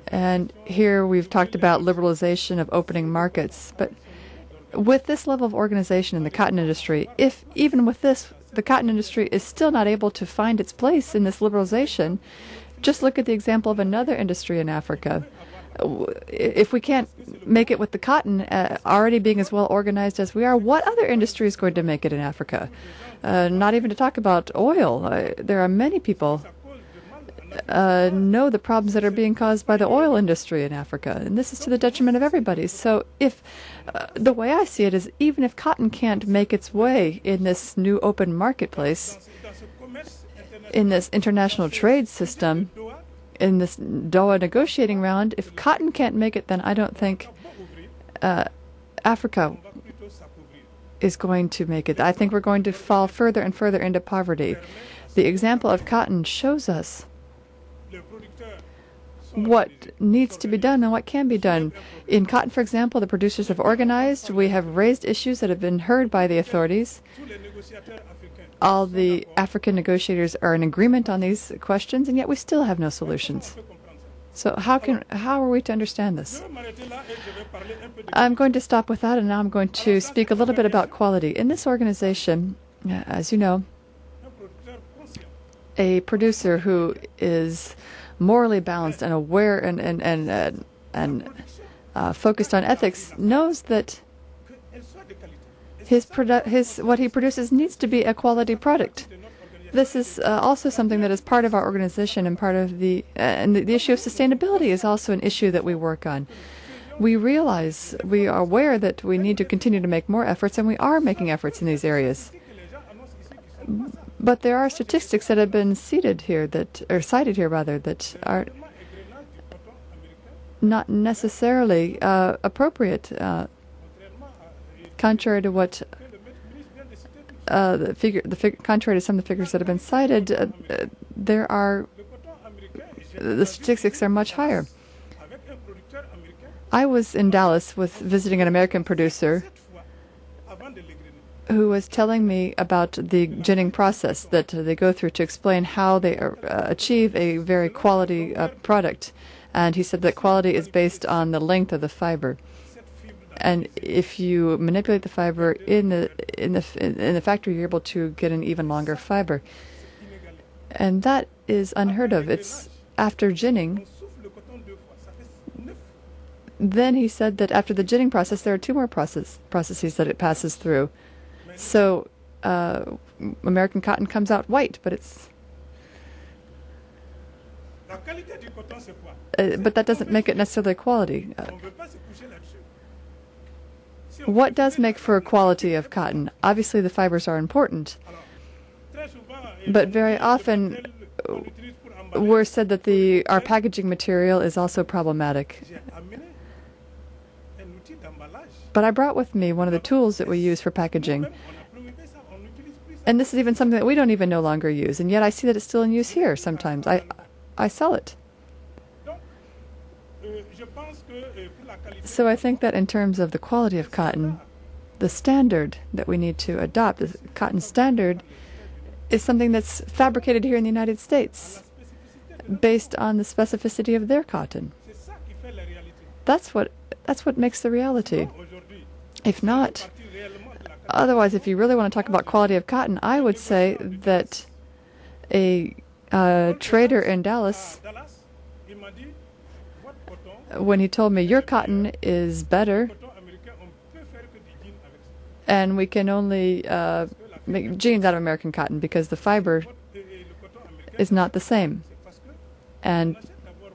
And here we've talked about liberalization of opening markets, but with this level of organization in the cotton industry, if even with this, the cotton industry is still not able to find its place in this liberalization, just look at the example of another industry in Africa. If we can't make it with the cotton already being as well organized as we are, what other industry is going to make it in Africa? Not even to talk about oil. There are many people know the problems that are being caused by the oil industry in Africa, and this is to the detriment of everybody. So if the way I see it is, even if cotton can't make its way in this new open marketplace, in this international trade system, in this Doha negotiating round, if cotton can't make it, then I don't think Africa is going to make it. I think we're going to fall further and further into poverty. The example of cotton shows us what needs to be done and what can be done. In cotton, for example, the producers have organized. We have raised issues that have been heard by the authorities. All the African negotiators are in agreement on these questions, and yet we still have no solutions. So how are we to understand this? I'm going to stop with that, and now I'm going to speak a little bit about quality. In this organization, as you know, a producer who is morally balanced and aware and focused on ethics knows that what he produces needs to be a quality product. This is also something that is part of our organization and part of the issue of sustainability is also an issue that we work on. We are aware that we need to continue to make more efforts, and we are making efforts in these areas. But there are statistics that have been cited here that are not necessarily appropriate, contrary to what contrary to some of the figures that have been cited. The statistics are much higher. I was in Dallas visiting an American producer who was telling me about the ginning process that they go through to explain how they achieve a very quality product. And he said that quality is based on the length of the fiber. And if you manipulate the fiber in the factory, you're able to get an even longer fiber. And that is unheard of. It's after ginning. Then he said that after the ginning process, there are two more processes that it passes through. So American cotton comes out white, but but that doesn't make it necessarily quality. What does make for a quality of cotton? Obviously, the fibers are important, but very often we're said that our packaging material is also problematic. But I brought with me one of the tools that we use for packaging. And this is even something that we don't even no longer use, and yet I see that it's still in use here sometimes. I sell it. So I think that in terms of the quality of cotton, the standard that we need to adopt, the cotton standard, is something that's fabricated here in the United States based on the specificity of their cotton. That's what makes the reality. If not, otherwise, if you really want to talk about quality of cotton, I would say that a trader in Dallas, when he told me your cotton is better, and we can only make jeans out of American cotton because the fiber is not the same. And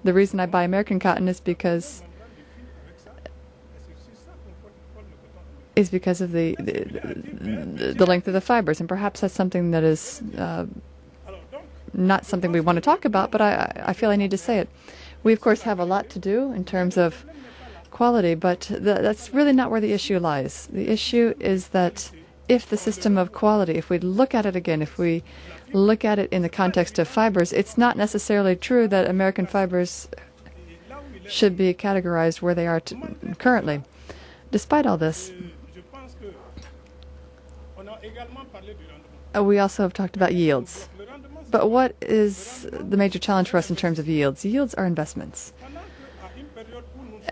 the reason I buy American cotton is because of the length of the fibers, and perhaps that's something that is not something we want to talk about, but I feel I need to say it. We, of course, have a lot to do in terms of quality, but that's really not where the issue lies. The issue is that if the system of quality, if we look at it again, if we look at it in the context of fibers, it's not necessarily true that American fibers should be categorized where they are currently. Despite all this, we also have talked about yields. But what is the major challenge for us in terms of yields? Yields are investments.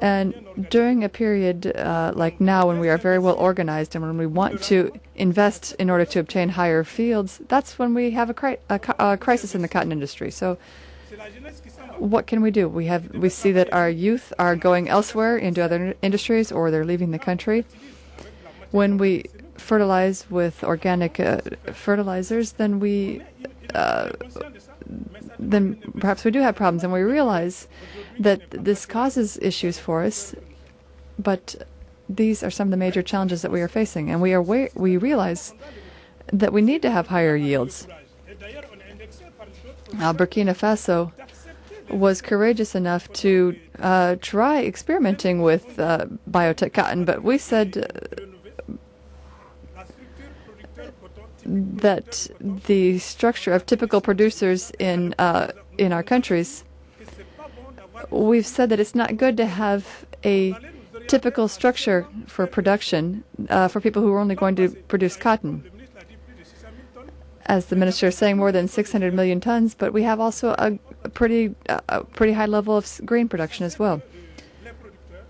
And during a period like now, when we are very well organized and when we want to invest in order to obtain higher fields, that's when we have a crisis in the cotton industry. So What can we do? We see that our youth are going elsewhere into other industries, or they're leaving the country. When we fertilize with organic fertilizers, then then perhaps we do have problems, and we realize that this causes issues for us. But these are some of the major challenges that we are facing, and we realize that we need to have higher yields. Burkina Faso was courageous enough to try experimenting with biotech cotton, but we said that the structure of typical producers in our countries, we've said that it's not good to have a typical structure for production for people who are only going to produce cotton. As the minister is saying, more than 600 million tons, but we have also a pretty high level of grain production as well.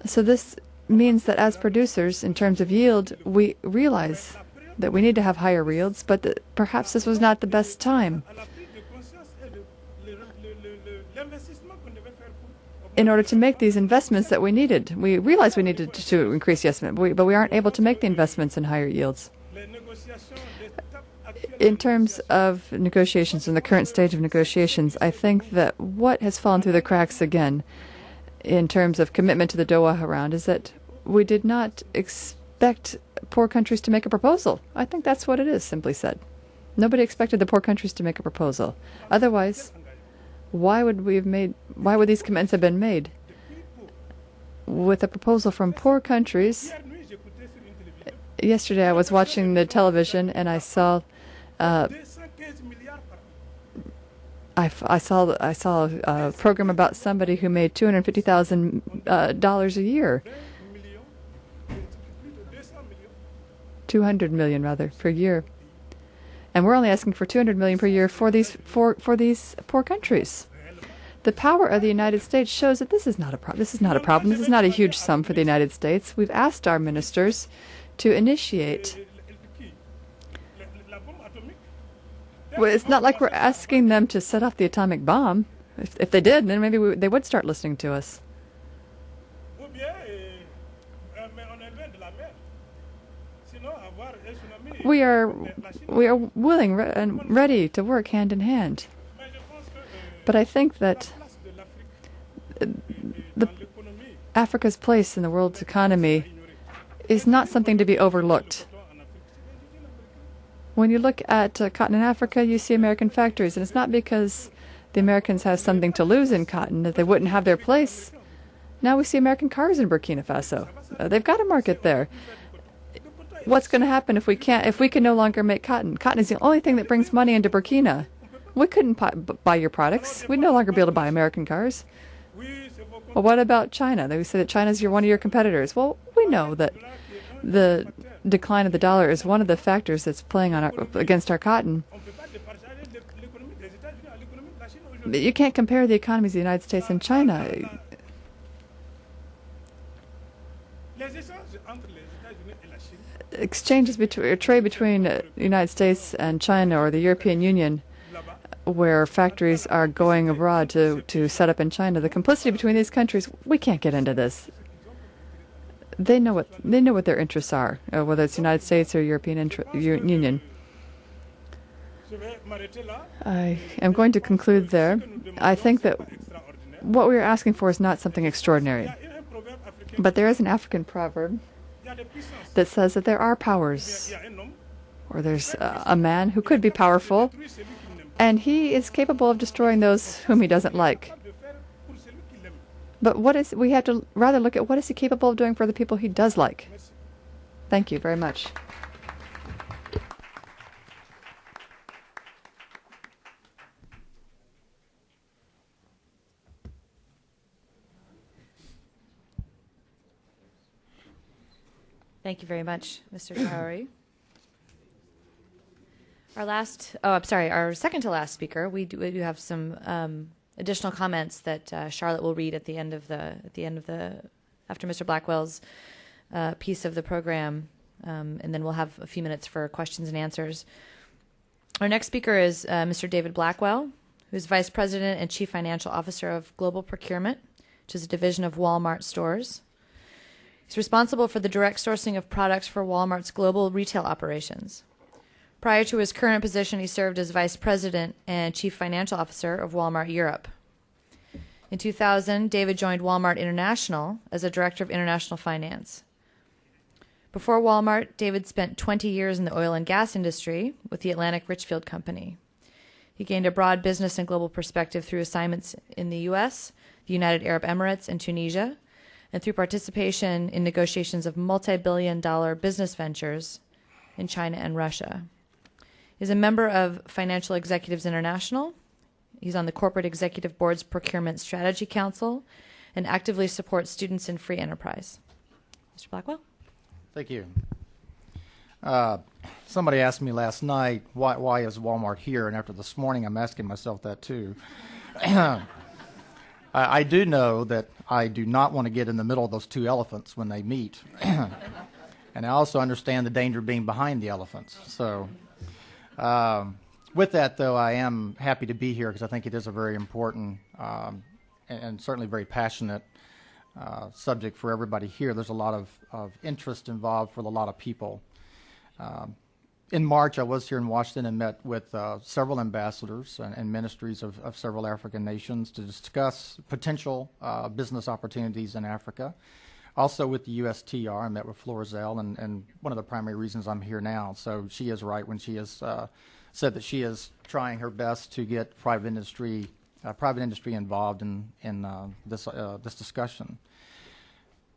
So this means that as producers, in terms of yield, we realize that we need to have higher yields, but that perhaps this was not the best time in order to make these investments that we needed. We realized we needed to increase the estimate, but we aren't able to make the investments in higher yields. In terms of negotiations, in the current stage of negotiations, I think that what has fallen through the cracks again in terms of commitment to the Doha Round is that we did not expect poor countries to make a proposal. I think that's what it is, simply said. Nobody expected the poor countries to make a proposal. Otherwise, why would these commitments have been made? With a proposal from poor countries. Yesterday I was watching the television and I saw a program about somebody who made $250,000 a year. 200 million rather per year. And we're only asking for 200 million per year for these poor countries. The power of the United States shows that this is not a problem. This is not a problem. This is not a huge sum for the United States. We've asked our ministers to initiate. Well, it's not like we're asking them to set off the atomic bomb. If they did, then maybe they would start listening to us. We are willing and ready to work hand in hand. But I think that Africa's place in the world's economy is not something to be overlooked. When you look at cotton in Africa, you see American factories, and it's not because the Americans have something to lose in cotton that they wouldn't have their place. Now we see American cars in Burkina Faso. They've got a market there. What's going to happen if we can no longer make cotton? Cotton is the only thing that brings money into Burkina. We couldn't buy your products. We'd no longer be able to buy American cars. Well, what about China? They say that China's one of your competitors. Well, we know that the decline of the dollar is one of the factors that's playing against our cotton. You can't compare the economies of the United States and China. Exchanges between trade between the United States and China or the European Union, where factories are going abroad to set up in China, the complicity between these countries, we can't get into this. They know what their interests are, whether it's the United States or European Union. I am going to conclude there. I think that what we are asking for is not something extraordinary. But there is an African proverb that says that there are powers, or there's a man who could be powerful, and he is capable of destroying those whom he doesn't like. But we have to rather look at what is he capable of doing for the people he does like. Thank you very much. Thank you very much, Mr. Traore. Our second to last speaker, we do have some additional comments that Charlotte will read at the end of after Mr. Blackwell's piece of the program, and then we'll have a few minutes for questions and answers. Our next speaker is Mr. David Blackwell, who's Vice President and Chief Financial Officer of Global Procurement, which is a division of Walmart stores. He's responsible for the direct sourcing of products for Walmart's global retail operations. Prior to his current position, he served as Vice President and Chief Financial Officer of Walmart Europe. In 2000, David joined Walmart International as a Director of International Finance. Before Walmart, David spent 20 years in the oil and gas industry with the Atlantic Richfield Company. He gained a broad business and global perspective through assignments in the U.S., the United Arab Emirates, and Tunisia, and through participation in negotiations of multi-billion-dollar business ventures in China and Russia. He's a member of Financial Executives International. He's on the Corporate Executive Board's Procurement Strategy Council and actively supports students in free enterprise. Mr. Blackwell? Thank you. Somebody asked me last night, why is Walmart here? And after this morning, I'm asking myself that too. I do know that I do not want to get in the middle of those two elephants when they meet. And I also understand the danger of being behind the elephants. So with that, though, I am happy to be here because I think it is a very important and certainly very passionate subject for everybody here. There's a lot of interest involved for a lot of people. In March, I was here in Washington and met with several ambassadors and ministries of several African nations to discuss potential business opportunities in Africa. Also with the USTR, I met with Florizel, and one of the primary reasons I'm here now. So she is right when she has said that she is trying her best to get private industry involved in this discussion.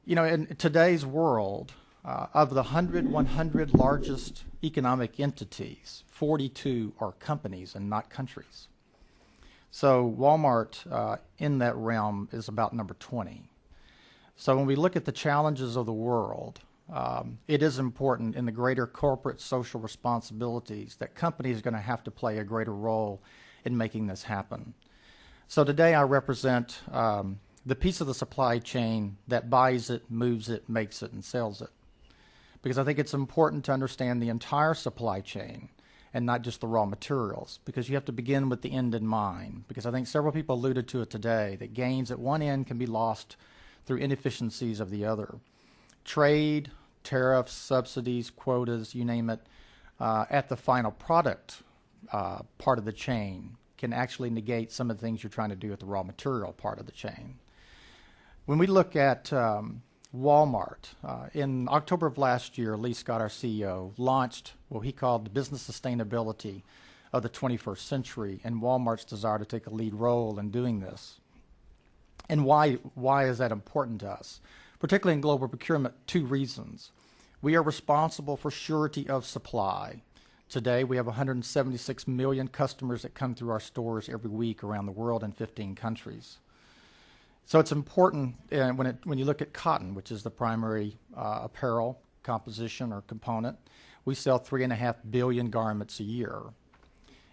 You know, in today's world, of the 100 largest economic entities, 42 are companies and not countries. So Walmart in that realm is about number 20. So when we look at the challenges of the world, it is important in the greater corporate social responsibilities that companies are going to have to play a greater role in making this happen. So today I represent the piece of the supply chain that buys it, moves it, makes it, and sells it. Because I think it's important to understand the entire supply chain and not just the raw materials, because you have to begin with the end in mind. Because I think several people alluded to it today, that gains at one end can be lost through inefficiencies of the other. Trade, tariffs, subsidies, quotas, you name it, at the final product part of the chain can actually negate some of the things you're trying to do at the raw material part of the chain. When we look at Walmart, in October of last year, Lee Scott, our CEO, launched what he called the business sustainability of the 21st century and Walmart's desire to take a lead role in doing this. And why is that important to us? Particularly in global procurement, two reasons. We are responsible for surety of supply. Today, we have 176 million customers that come through our stores every week around the world in 15 countries. So it's important when you look at cotton, which is the primary apparel composition or component, we sell 3.5 billion garments a year.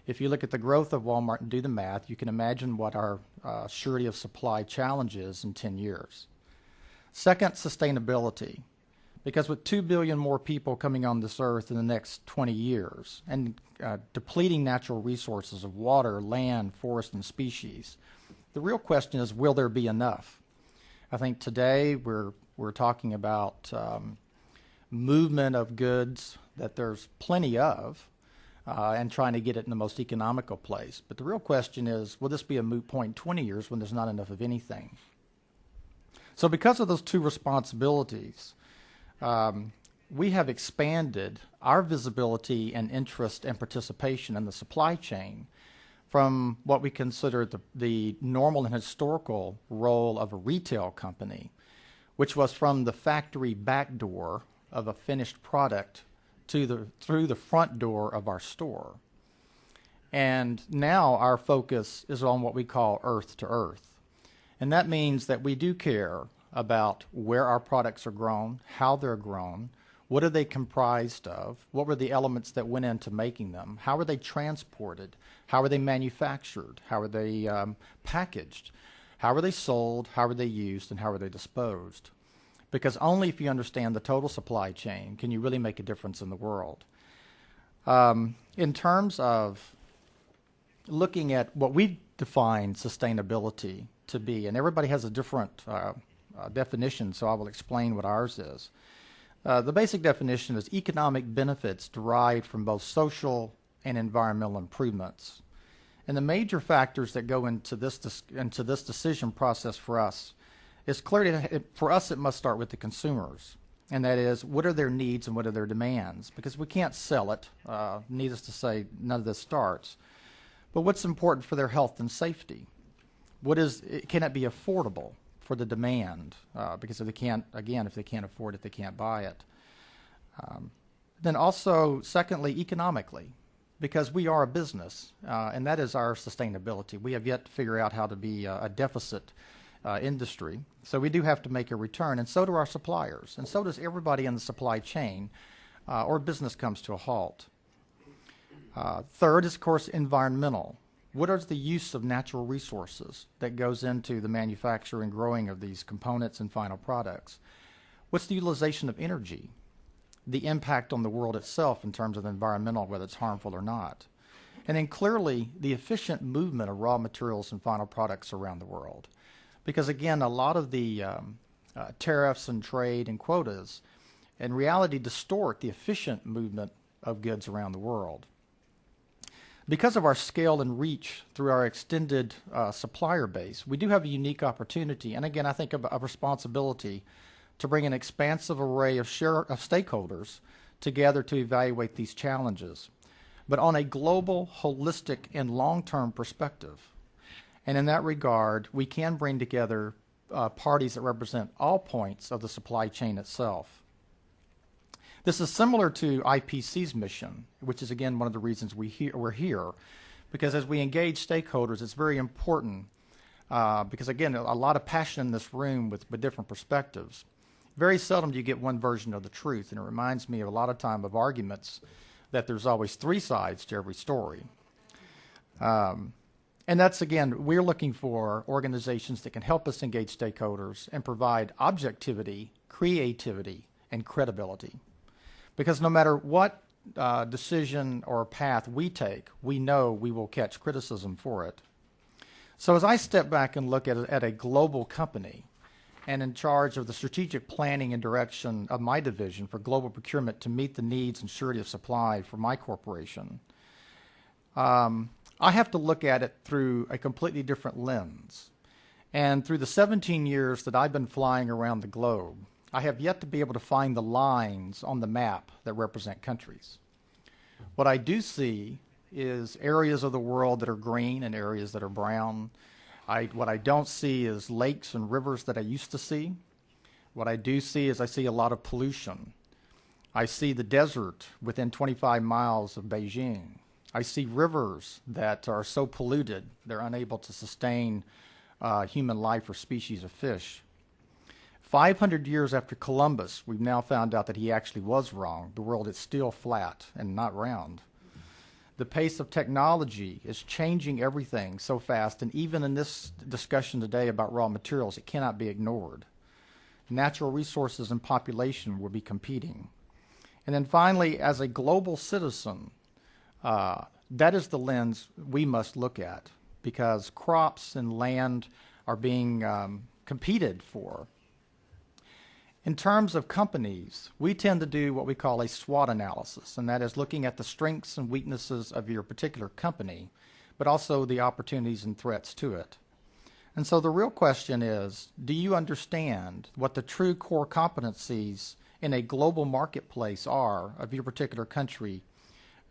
If you look at the growth of Walmart and do the math, you can imagine what our surety of supply challenge is in 10 years. Second, sustainability. Because with 2 billion more people coming on this earth in the next 20 years and depleting natural resources of water, land, forest, and species, the real question is, will there be enough? I think today we're talking about movement of goods that there's plenty of and trying to get it in the most economical place. But the real question is, will this be a moot point in 20 years when there's not enough of anything? So because of those two responsibilities, we have expanded our visibility and interest and participation in the supply chain from what we consider the normal and historical role of a retail company, which was from the factory back door of a finished product through the front door of our store. And now our focus is on what we call earth to earth. And that means that we do care about where our products are grown, how they're grown, what are they comprised of, what were the elements that went into making them, how are they transported, how are they manufactured, how are they packaged, how are they sold, how are they used, and how are they disposed. Because only if you understand the total supply chain can you really make a difference in the world. In terms of looking at what we define sustainability to be, and everybody has a different definition, so I will explain what ours is. The basic definition is economic benefits derived from both social and environmental improvements. And the major factors that go into this decision process for us is clearly, for us, it must start with the consumers. And that is, what are their needs and what are their demands? Because we can't sell it. Needless to say, none of this starts. But what's important for their health and safety? Can it be affordable for the demand? Because if they can't afford it, they can't buy it. Then also, secondly, economically, because we are a business, and that is our sustainability. We have yet to figure out how to be a deficit industry. So we do have to make a return, and so do our suppliers, and so does everybody in the supply chain, or business comes to a halt. Third is, of course, environmental. What is the use of natural resources that goes into the manufacture and growing of these components and final products? What's the utilization of energy? The impact on the world itself in terms of environmental, whether it's harmful or not. And then clearly, the efficient movement of raw materials and final products around the world. Because again, a lot of the tariffs and trade and quotas in reality distort the efficient movement of goods around the world. Because of our scale and reach through our extended supplier base, we do have a unique opportunity, and again, I think of a responsibility to bring an expansive array of stakeholders together to evaluate these challenges, but on a global, holistic, and long-term perspective. And in that regard, we can bring together parties that represent all points of the supply chain itself. This is similar to IPC's mission, which is, again, one of the reasons we're here, because as we engage stakeholders, it's very important, because, again, a lot of passion in this room with different perspectives. Very seldom do you get one version of the truth, and it reminds me of a lot of time of arguments that there's always three sides to every story. And that's, again, we're looking for organizations that can help us engage stakeholders and provide objectivity, creativity, and credibility. Because no matter what decision or path we take, we know we will catch criticism for it. So as I step back and look at a global company and in charge of the strategic planning and direction of my division for global procurement to meet the needs and surety of supply for my corporation, I have to look at it through a completely different lens. And through the 17 years that I've been flying around the globe, I have yet to be able to find the lines on the map that represent countries. What I do see is areas of the world that are green and areas that are brown. What I don't see is lakes and rivers that I used to see. What I do see is I see a lot of pollution. I see the desert within 25 miles of Beijing. I see rivers that are so polluted they're unable to sustain human life or species of fish. 500 years after Columbus, we've now found out that he actually was wrong. The world is still flat and not round. The pace of technology is changing everything so fast, and even in this discussion today about raw materials, it cannot be ignored. Natural resources and population will be competing. And then finally, as a global citizen, that is the lens we must look at, because crops and land are being competed for. In terms of companies, we tend to do what we call a SWOT analysis, and that is looking at the strengths and weaknesses of your particular company, but also the opportunities and threats to it. And so the real question is, do you understand what the true core competencies in a global marketplace are of your particular country,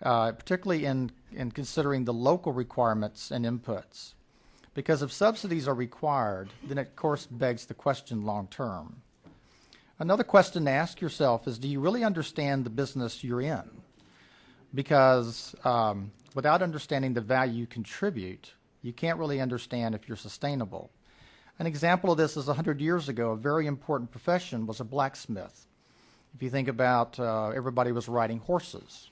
particularly in considering the local requirements and inputs? Because if subsidies are required, then it of course begs the question long term. Another question to ask yourself is, do you really understand the business you're in? Because without understanding the value you contribute, you can't really understand if you're sustainable. An example of this is 100 years ago, a very important profession was a blacksmith. If you think about everybody was riding horses,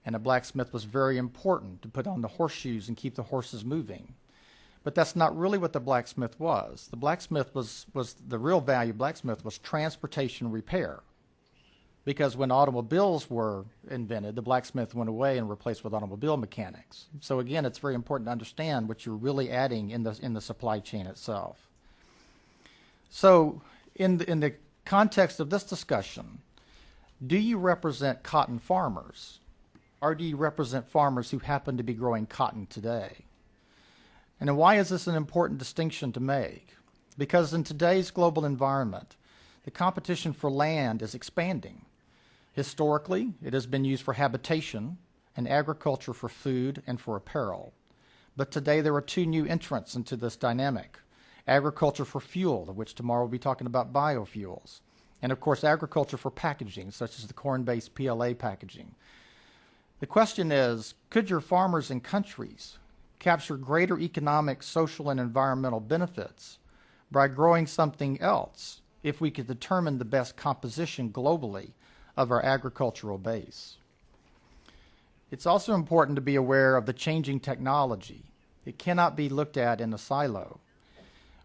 and a blacksmith was very important to put on the horseshoes and keep the horses moving. But that's not really what the blacksmith was. The blacksmith was the real value of blacksmith was transportation repair. because when automobiles were invented, the blacksmith went away and replaced with automobile mechanics. So again, it's very important to understand what you're really adding in the supply chain itself. So in the context of this discussion, do you represent cotton farmers, or do you represent farmers who happen to be growing cotton today? And then why is this an important distinction to make? Because in today's global environment, the competition for land is expanding. Historically, it has been used for habitation and agriculture for food and for apparel. But today there are two new entrants into this dynamic. Agriculture for fuel, of which tomorrow we'll be talking about biofuels. And of course, agriculture for packaging, such as the corn-based PLA packaging. The question is, could your farmers and countries capture greater economic, social, and environmental benefits by growing something else if we could determine the best composition globally of our agricultural base? It's also important to be aware of the changing technology. It cannot be looked at in a silo.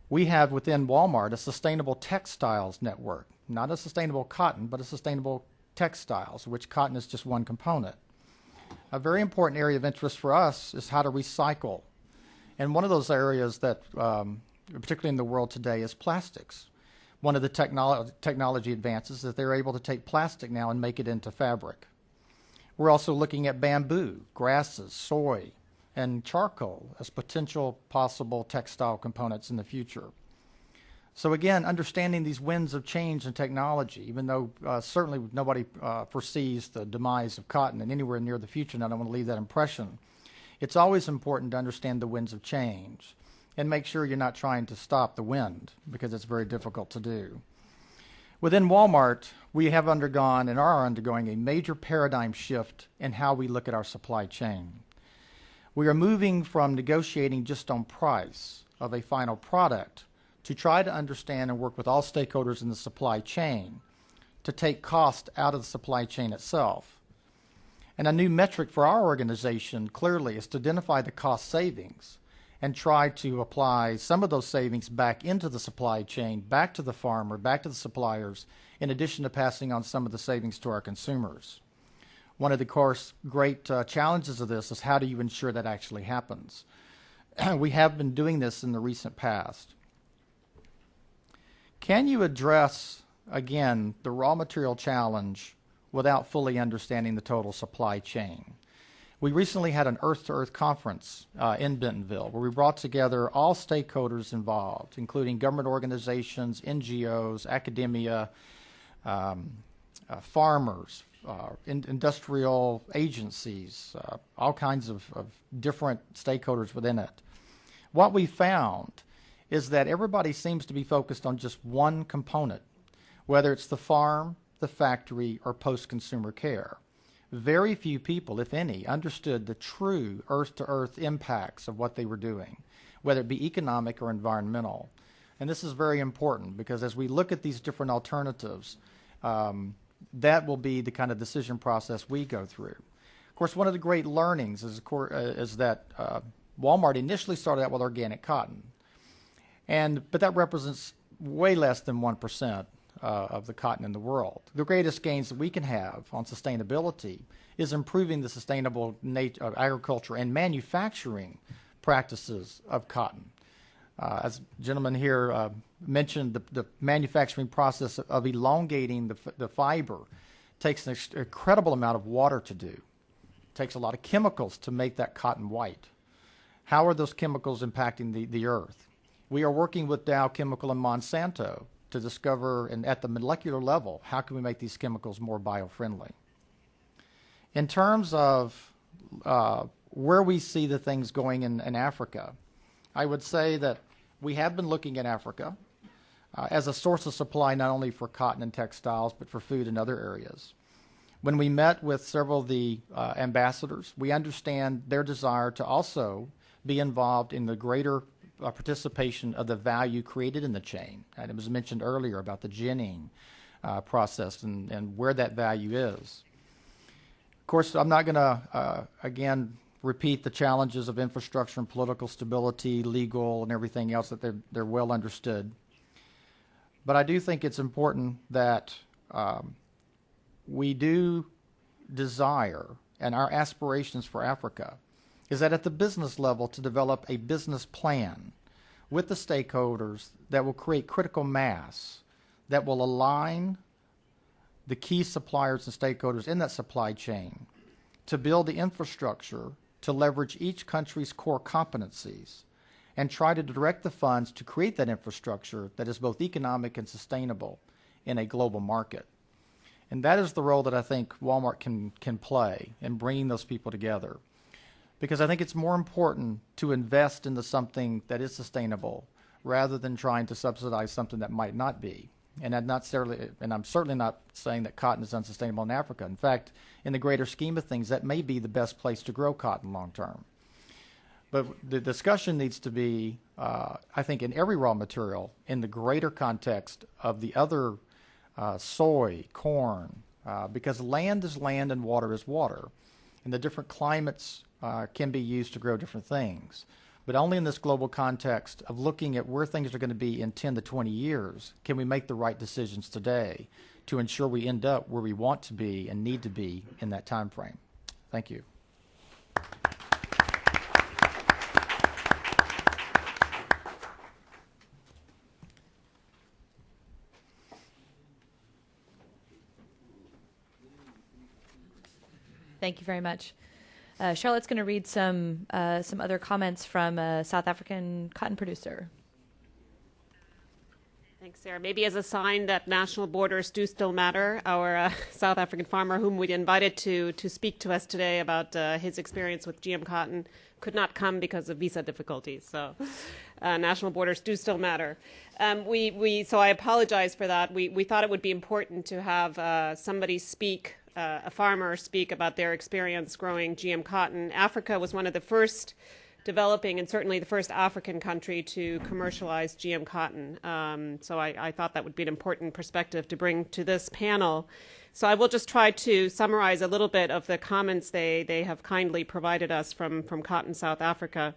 We have within Walmart a sustainable textiles network, not a sustainable cotton, but a sustainable textiles, which cotton is just one component. A very important area of interest for us is how to recycle. And one of those areas that, particularly in the world today, is plastics. One of the technology advances is that they're able to take plastic now and make it into fabric. We're also looking at bamboo, grasses, soy, and charcoal as potential possible textile components in the future. So again, understanding these winds of change in technology, even though certainly nobody foresees the demise of cotton in anywhere near the future, and I don't want to leave that impression, it's always important to understand the winds of change and make sure you're not trying to stop the wind, because it's very difficult to do. Within Walmart, we have undergone and are undergoing a major paradigm shift in how we look at our supply chain. We are moving from negotiating just on price of a final product to try to understand and work with all stakeholders in the supply chain to take cost out of the supply chain itself. And a new metric for our organization clearly is to identify the cost savings and try to apply some of those savings back into the supply chain, back to the farmer, back to the suppliers, in addition to passing on some of the savings to our consumers. One of the, of course, great challenges of this is how do you ensure that actually happens? We have been doing this in the recent past. Can you address, again, the raw material challenge without fully understanding the total supply chain? We recently had an Earth-to-Earth conference in Bentonville where we brought together all stakeholders involved, including government organizations, NGOs, academia, farmers, industrial agencies, all kinds of different stakeholders within it. What we found is that everybody seems to be focused on just one component, whether it's the farm, the factory, or post-consumer care. Very few people, if any, understood the true earth-to-earth impacts of what they were doing, whether it be economic or environmental. And this is very important because as we look at these different alternatives, that will be the kind of decision process we go through. Of course, one of the great learnings is that Walmart initially started out with organic cotton. But that represents way less than 1% of the cotton in the world. The greatest gains that we can have on sustainability is improving the sustainable agriculture and manufacturing practices of cotton. As the gentleman here mentioned, the manufacturing process of elongating the fiber takes an incredible amount of water to do. It takes a lot of chemicals to make that cotton white. How are those chemicals impacting the earth? We are working with Dow Chemical and Monsanto to discover, and at the molecular level, how can we make these chemicals more biofriendly? In terms of where we see the things going in Africa, I would say that we have been looking at Africa as a source of supply not only for cotton and textiles, but for food and other areas. When we met with several of the ambassadors, we understand their desire to also be involved in the greater participation of the value created in the chain. And it was mentioned earlier about the ginning process and where that value is. Of course, I'm not going to, again, repeat the challenges of infrastructure and political stability, legal, and everything else that they're well understood. But I do think it's important that we do desire, and our aspirations for Africa, is that at the business level to develop a business plan with the stakeholders that will create critical mass, that will align the key suppliers and stakeholders in that supply chain to build the infrastructure to leverage each country's core competencies and try to direct the funds to create that infrastructure that is both economic and sustainable in a global market. And that is the role that I think Walmart can play in bringing those people together. Because I think it's more important to invest into something that is sustainable rather than trying to subsidize something that might not be. And I'm certainly not saying that cotton is unsustainable in Africa. In fact, in the greater scheme of things, that may be the best place to grow cotton long term. But the discussion needs to be, I think, in every raw material, in the greater context of the other soy, corn, because land is land and water is water. And the different climates can be used to grow different things. But only in this global context of looking at where things are going to be in 10 to 20 years can we make the right decisions today to ensure we end up where we want to be and need to be in that time frame. Thank you. Thank you very much. Charlotte's going to read some other comments from a South African cotton producer. Thanks, Sarah. Maybe as a sign that national borders do still matter, our South African farmer whom we invited to speak to us today about his experience with GM cotton could not come because of visa difficulties. So national borders do still matter. So I apologize for that. We thought it would be important to have somebody speak, a farmer speak about their experience growing GM cotton. Africa was one of the first developing and certainly the first African country to commercialize GM cotton. So I thought that would be an important perspective to bring to this panel. So I will just try to summarize a little bit of the comments they have kindly provided us from Cotton South Africa.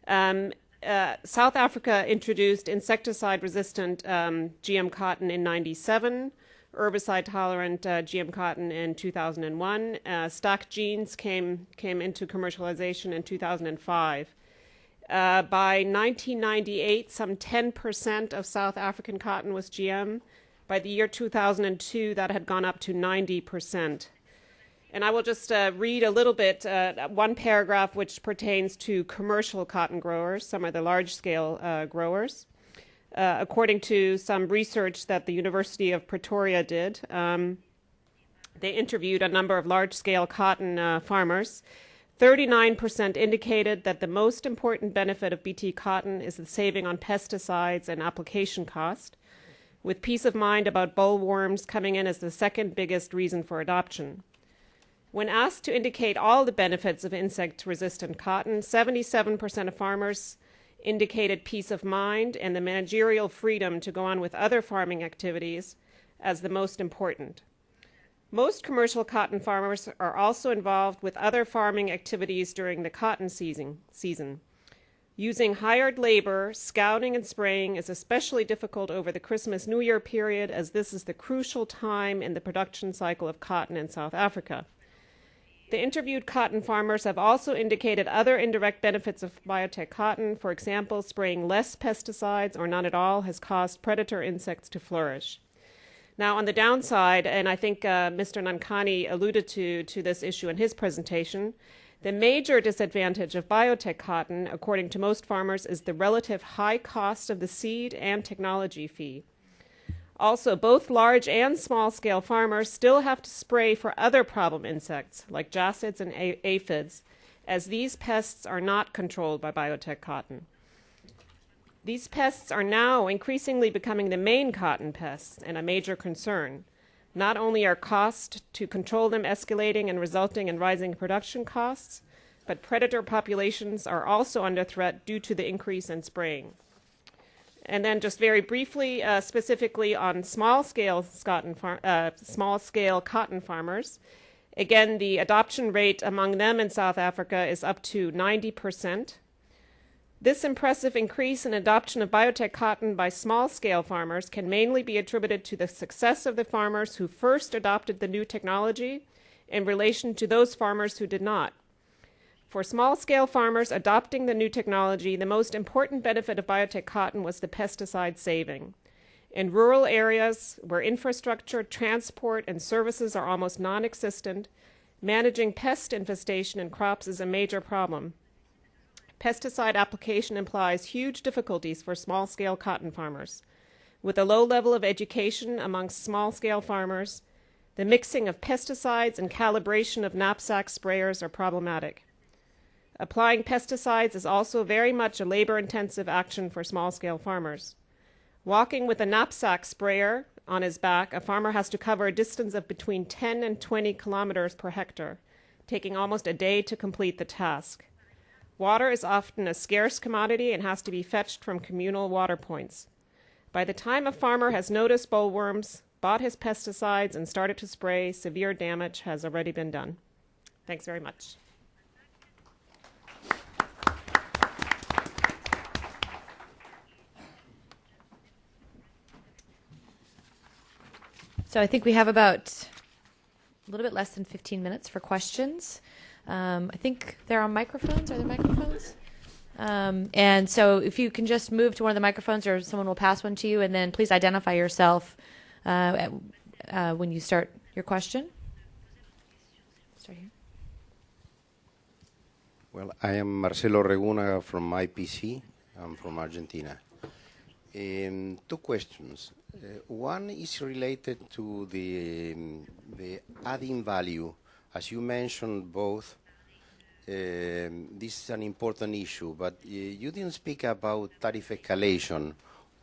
South Africa introduced insecticide-resistant GM cotton in '97, herbicide-tolerant GM cotton in 2001. Stack genes came into commercialization in 2005. By 1998, some 10% of South African cotton was GM. By the year 2002, that had gone up to 90%. And I will just read a little bit, one paragraph which pertains to commercial cotton growers, some of the large-scale growers. According to some research that the University of Pretoria did, they interviewed a number of large-scale cotton farmers. 39% indicated that the most important benefit of BT cotton is the saving on pesticides and application cost, with peace of mind about bollworms coming in as the second biggest reason for adoption. When asked to indicate all the benefits of insect-resistant cotton, 77% of farmers indicated peace of mind and the managerial freedom to go on with other farming activities as the most important. Most commercial cotton farmers are also involved with other farming activities during the cotton season. Using hired labor, scouting and spraying is especially difficult over the Christmas-New Year period, as this is the crucial time in the production cycle of cotton in South Africa. The interviewed cotton farmers have also indicated other indirect benefits of biotech cotton. For example, spraying less pesticides or none at all has caused predator insects to flourish. Now, on the downside, and I think Mr. Nankani alluded to this issue in his presentation, the major disadvantage of biotech cotton, according to most farmers, is the relative high cost of the seed and technology fee. Also, both large and small-scale farmers still have to spray for other problem insects, like jacids and aphids, as these pests are not controlled by biotech cotton. These pests are now increasingly becoming the main cotton pests and a major concern. Not only are costs to control them escalating and resulting in rising production costs, but predator populations are also under threat due to the increase in spraying. And then just very briefly, specifically on small-scale cotton farmers, again, the adoption rate among them in South Africa is up to 90%. This impressive increase in adoption of biotech cotton by small-scale farmers can mainly be attributed to the success of the farmers who first adopted the new technology in relation to those farmers who did not. For small-scale farmers adopting the new technology, the most important benefit of biotech cotton was the pesticide saving. In rural areas where infrastructure, transport, and services are almost non-existent, managing pest infestation in crops is a major problem. Pesticide application implies huge difficulties for small-scale cotton farmers. With a low level of education amongst small-scale farmers, the mixing of pesticides and calibration of knapsack sprayers are problematic. Applying pesticides is also very much a labor-intensive action for small-scale farmers. Walking with a knapsack sprayer on his back, a farmer has to cover a distance of between 10 and 20 kilometers per hectare, taking almost a day to complete the task. Water is often a scarce commodity and has to be fetched from communal water points. By the time a farmer has noticed bollworms, bought his pesticides, and started to spray, severe damage has already been done. Thanks very much. So I think we have about a little bit less than 15 minutes for questions. I think there are microphones. Are there microphones? And so if you can just move to one of the microphones or someone will pass one to you, and then please identify yourself when you start your question. Start here. Well, I am Marcelo Reguna from IPC. I'm from Argentina. Two questions. One is related to the adding value. As you mentioned both, this is an important issue, but you didn't speak about tariff escalation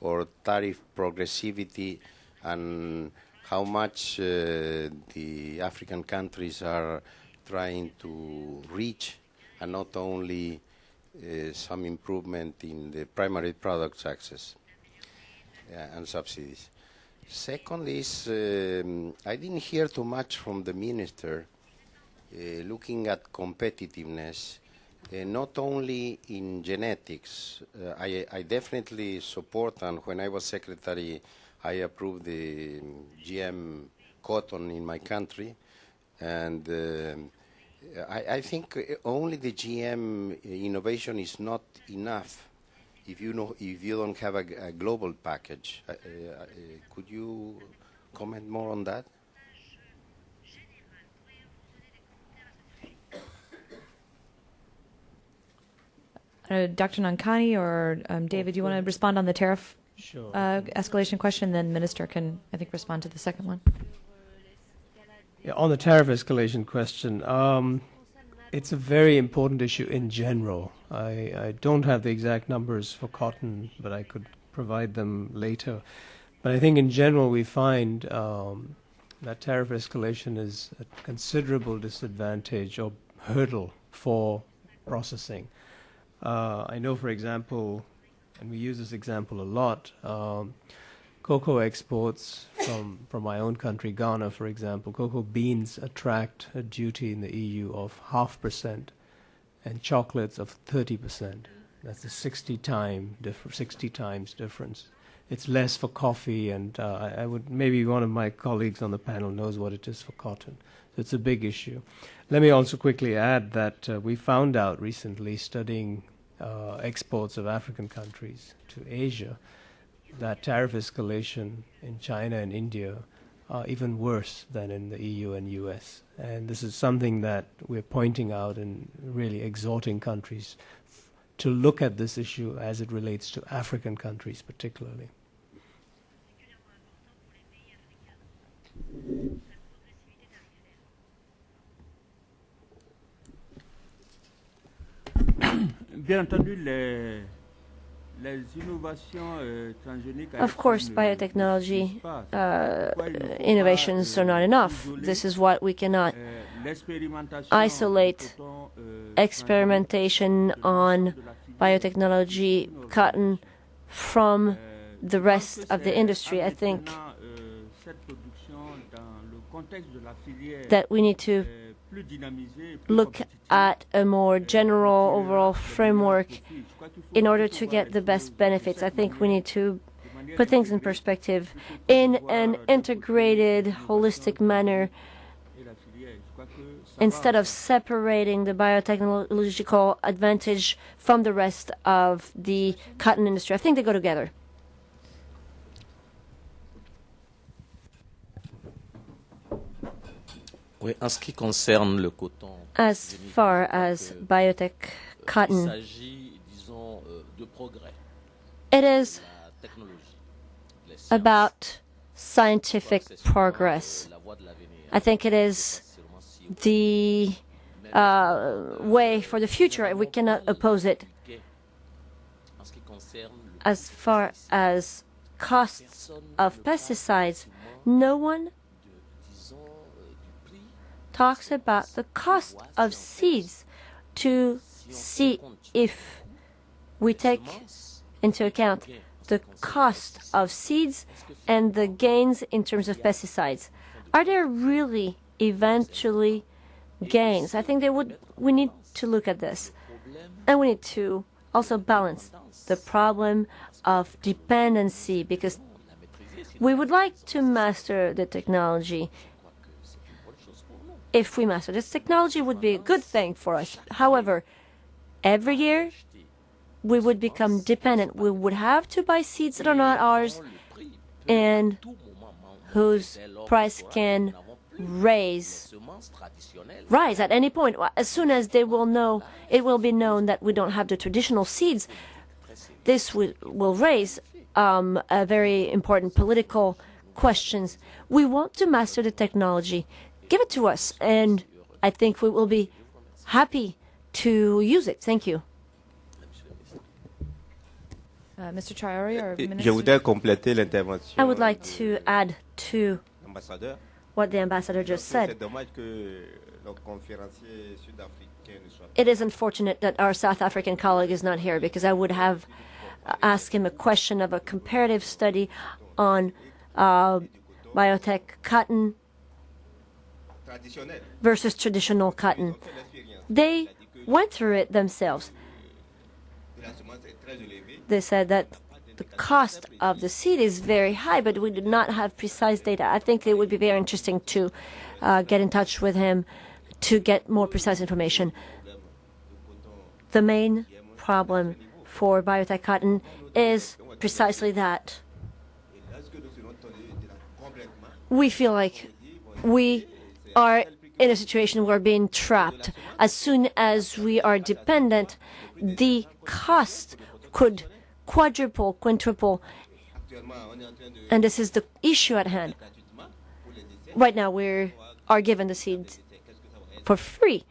or tariff progressivity and how much the African countries are trying to reach, and not only some improvement in the primary products access and subsidies. Second is, I didn't hear too much from the minister looking at competitiveness, not only in genetics. I definitely support, and when I was secretary, I approved the GM cotton in my country, and I think only the GM innovation is not enough if you don't have a global package. Could you comment more on that? Dr. Nankani or David, do you want to respond on the tariff Sure. escalation question? Then Minister can, I think, respond to the second one. Yeah, on the tariff escalation question, it's a very important issue in general. I don't have the exact numbers for cotton, but I could provide them later. But I think in general we find that tariff escalation is a considerable disadvantage or hurdle for processing. I know, for example, and we use this example a lot, cocoa exports from my own country, Ghana, for example, cocoa beans attract a duty in the EU of 0.5% and chocolates of 30%. That's a 60 times difference. It's less for coffee, and I would, maybe one of my colleagues on the panel knows what it is for cotton. So it's a big issue. Let me also quickly add that we found out recently, studying exports of African countries to Asia, that tariff escalation in China and India are even worse than in the EU and US. And this is something that we're pointing out and really exhorting countries to look at this issue as it relates to African countries particularly. Bien entendu, les innovations transgéniques. Of course, biotechnology innovations are not enough. This is what we cannot isolate. Experimentation on biotechnology, cotton, from the rest of the industry. I think that we need to look at a more general overall framework in order to get the best benefits. I think we need to put things in perspective in an integrated, holistic manner instead of separating the biotechnological advantage from the rest of the cotton industry. I think they go together. Oui, en ce qui concerne le coton, as far as biotech il cotton, s'agit, disons, de progrès, it is la technologie, les sciences, about scientific progress. la voie de l'avenir. I think it is the way for the future. We cannot oppose it. En ce qui concerne le As far as costs of pesticides, no one disons, du prix, talks about the cost of seeds to see if we take into account the cost of seeds and the gains in terms of pesticides. Are there really eventually gains? I think we need to look at this. And we need to also balance the problem of dependency, because we would like to master the technology. If we master this technology, it would be a good thing for us. However, every year we would become dependent. We would have to buy seeds that are not ours and whose price can rise at any point. As soon as they will know, it will be known that we don't have the traditional seeds. This will raise a very important political questions. We want to master the technology. Give it to us, and I think we will be happy to use it. Thank you. Mr. Traore or Je Minister? voudrais compléter l'intervention. I would like to add to Ambassadeur. what the ambassador just said. C'est dommage que le conférencier sud-africain ne soit pas. It is unfortunate that our South African colleague is not here, because I would have asked him a question of a comparative study on biotech cotton versus traditional cotton. They went through it themselves. They said that the cost of the seed is very high, but we do not have precise data. I think it would be very interesting to get in touch with him to get more precise information. The main problem for biotech cotton is precisely that. We feel like we are in a situation where we're being trapped. As soon as we are dependent, the cost could quadruple, quintuple, and this is the issue at hand. Right now, we are given the seeds for free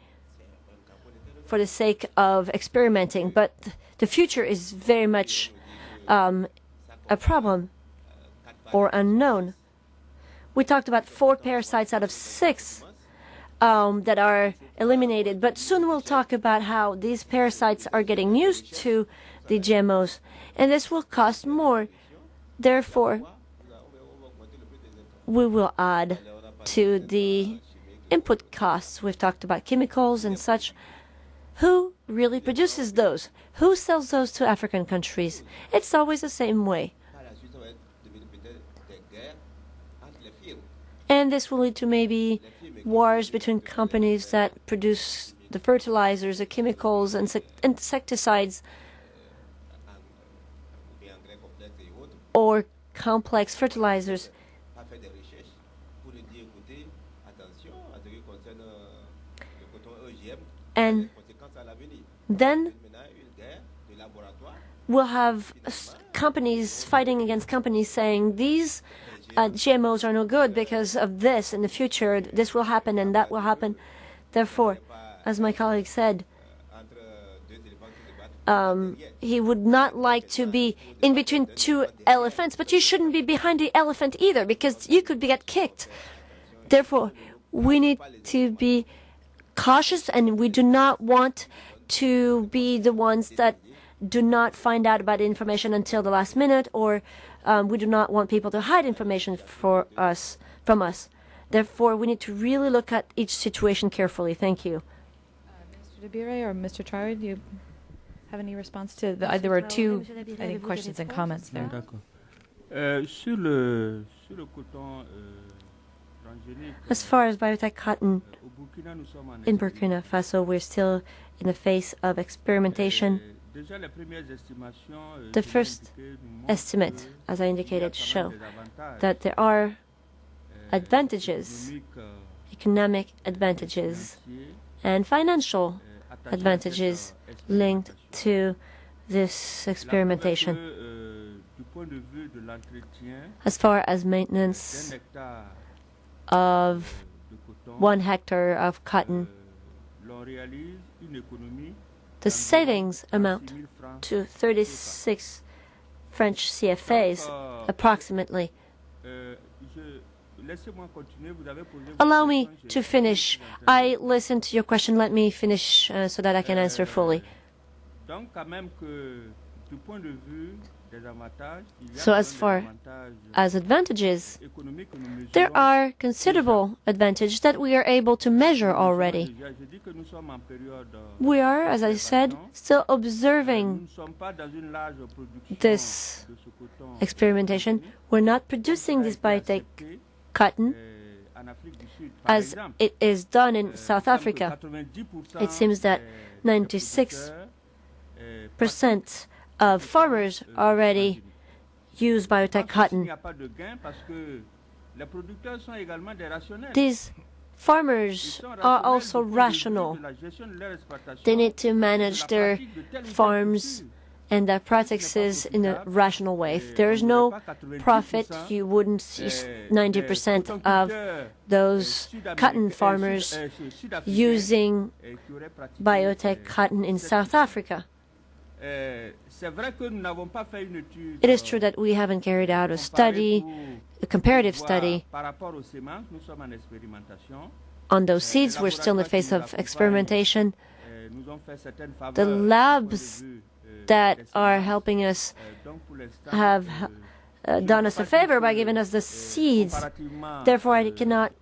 for the sake of experimenting, but the future is very much a problem or unknown. We talked about 4 parasites out of 6 that are eliminated, but soon we'll talk about how these parasites are getting used to the GMOs, and this will cost more. Therefore, we will add to the input costs. We've talked about chemicals and such. Who really produces those? Who sells those to African countries? It's always the same way. And this will lead to maybe wars between companies that produce the fertilizers, the chemicals, and insecticides, or complex fertilizers. And then we'll have companies fighting against companies saying these GMOs are no good because of this. In the future, this will happen and that will happen. Therefore, as my colleague said, he would not like to be in between 2 elephants, but you shouldn't be behind the elephant either, because you could get kicked. Therefore, we need to be cautious, and we do not want to be the ones that do not find out about information until the last minute, or we do not want people to hide information from us. Therefore, we need to really look at each situation carefully. Thank you. Mr. Debire or Mr. Traore, do you have any response to the, there were two, I think, questions and comments there. As far as biotech cotton, in Burkina Faso, we're still in the phase of experimentation. The first estimate, as I indicated, show that there are advantages, economic advantages, and financial advantages linked to this experimentation. As far as maintenance of 1 hectare of cotton, the savings amount to 36 French CFAs approximately. Allow me to finish. I listened to your question. Let me finish so that I can answer fully. So as far as advantages, there are considerable advantages that we are able to measure already. We are, as I said, still observing this experimentation. We're not producing this biotech cotton as it is done in South Africa. It seems that 96% of farmers already use biotech cotton. These farmers are also rational. They need to manage their farms and their practices in a rational way. If there is no profit, you wouldn't see 90% of those cotton farmers using biotech cotton in South Africa. It is true that we haven't carried out a study, a comparative study on those seeds. We're still in the phase of experimentation. The labs that are helping us have done us a favor by giving us the seeds. Therefore, I cannot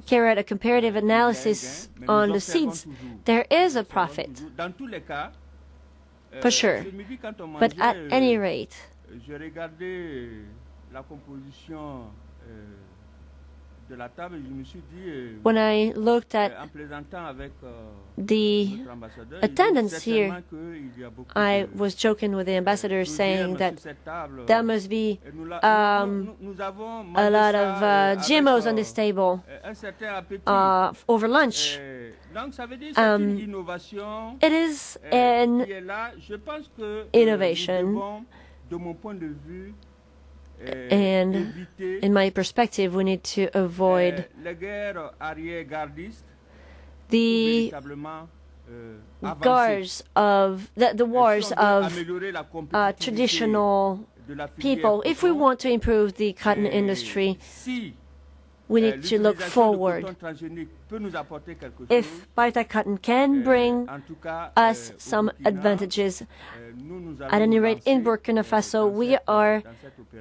carry out a comparative analysis on the seeds. There is a profit, for sure. But at any rate, when I looked at the attendance here, I was joking with the ambassador saying that there must be a lot of GMOs on this table over lunch. It is an innovation, and in my perspective, we need to avoid the wars of traditional people. If we want to improve the cotton industry, we need to look forward. If biotech cotton can bring us some advantages, at any rate, in Burkina Faso, we are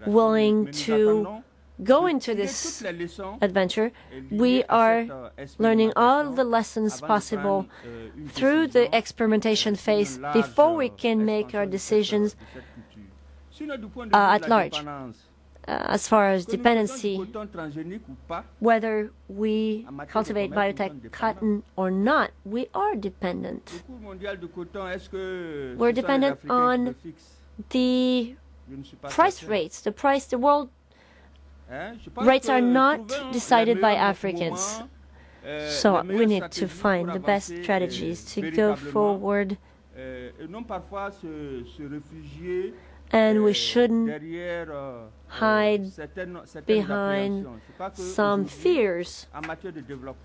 willing to go into this adventure. We are learning all the lessons possible through the experimentation phase before we can make our decisions at large. As far as dependency, whether we cultivate biotech cotton or not, we are dependent. We're dependent on the price rates. The world rates are not decided by Africans. So we need to find the best strategies to go forward, and we shouldn't hide behind some fears.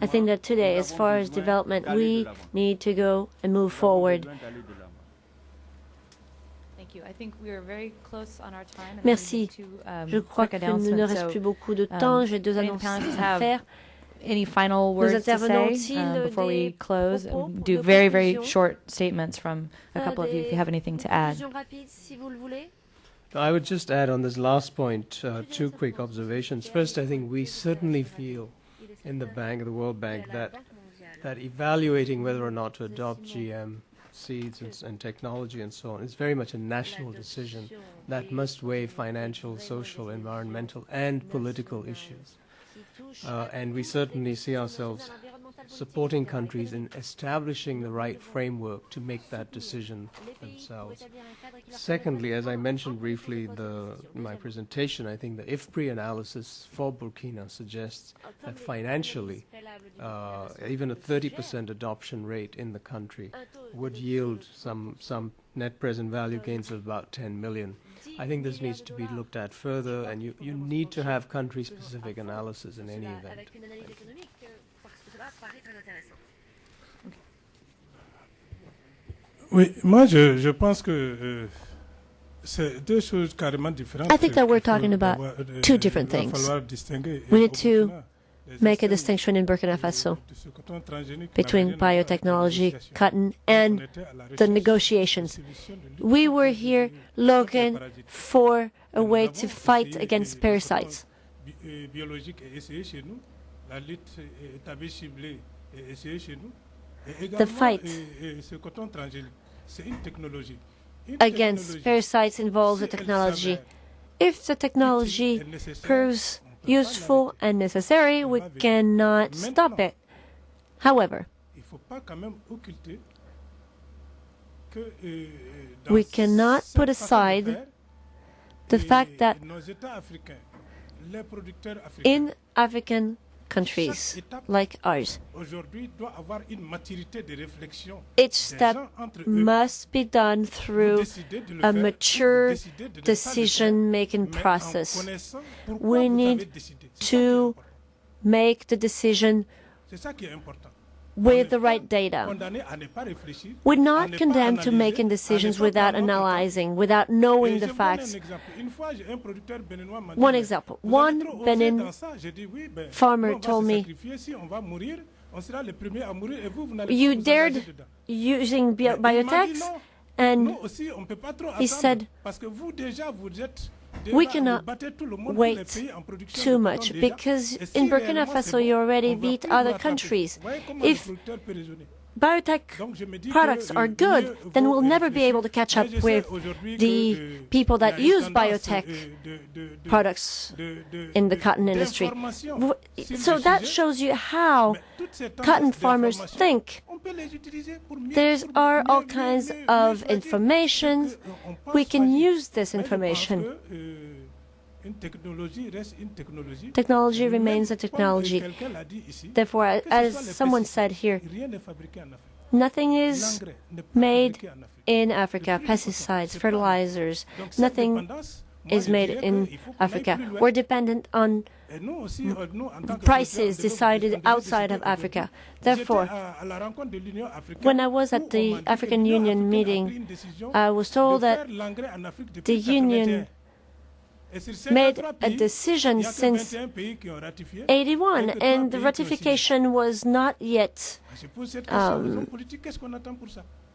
I think that today, as far as development, we need to go and move forward. Thank you. I think we are very close on our time. Merci. Je crois qu'il ne reste plus beaucoup de temps. J'ai 2 annonces à faire. Any final words to say before we close? Do very, very short statements from a couple of you if you have anything to add. I would just add on this last point 2 quick observations. First, I think we certainly feel in the World Bank, that evaluating whether or not to adopt GM seeds and technology and so on is very much a national decision that must weigh financial, social, environmental, and political issues. And we certainly see ourselves supporting countries in establishing the right framework to make that decision themselves. Secondly, as I mentioned briefly in my presentation, I think the IFPRI analysis for Burkina suggests that financially, even a 30% adoption rate in the country would yield some net present value gains of about 10 million. I think this needs to be looked at further, and you need to have country-specific analysis in any event. Oui, moi je pense que c'est deux choses carrément différentes. I think that we're talking about two different things. We need to make a distinction in Burkina Faso between biotechnology, cotton, and the negotiations. We were here looking for a way to fight against parasites. The fight against parasites involves a technology. If the technology proves useful and necessary, we cannot stop it. However, we cannot put aside the fact that in African countries like ours, each step must be done through a mature decision-making process. We need to make the decision with the right data. We're not condemned to making decisions without analyzing, without knowing the facts. One example, one Benin farmer told me, you dared using biotechs, and he said, we cannot wait too much, because in Burkina Faso you already beat other countries. If biotech products are good, then we'll never be able to catch up with the people that use biotech products in the cotton industry. So that shows you how cotton farmers think. There are all kinds of information. We can use this information. Technology remains a technology. Therefore, as someone said here, nothing is made in Africa. Pesticides, fertilizers, nothing is made in Africa. We're dependent on prices decided outside of Africa. Therefore, when I was at the African Union meeting, I was told that the Union made a decision since 81, and the ratification was not yet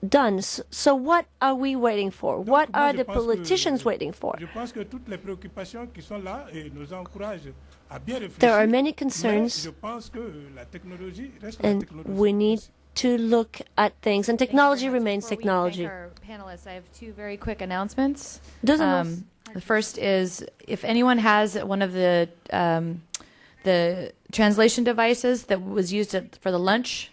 done. So what are we waiting for? What are the politicians waiting for? There are many concerns, and we need to look at things, and technology remains technology. Our panelists, I have two very quick announcements. The first is, if anyone has one of the translation devices that was used for the lunch,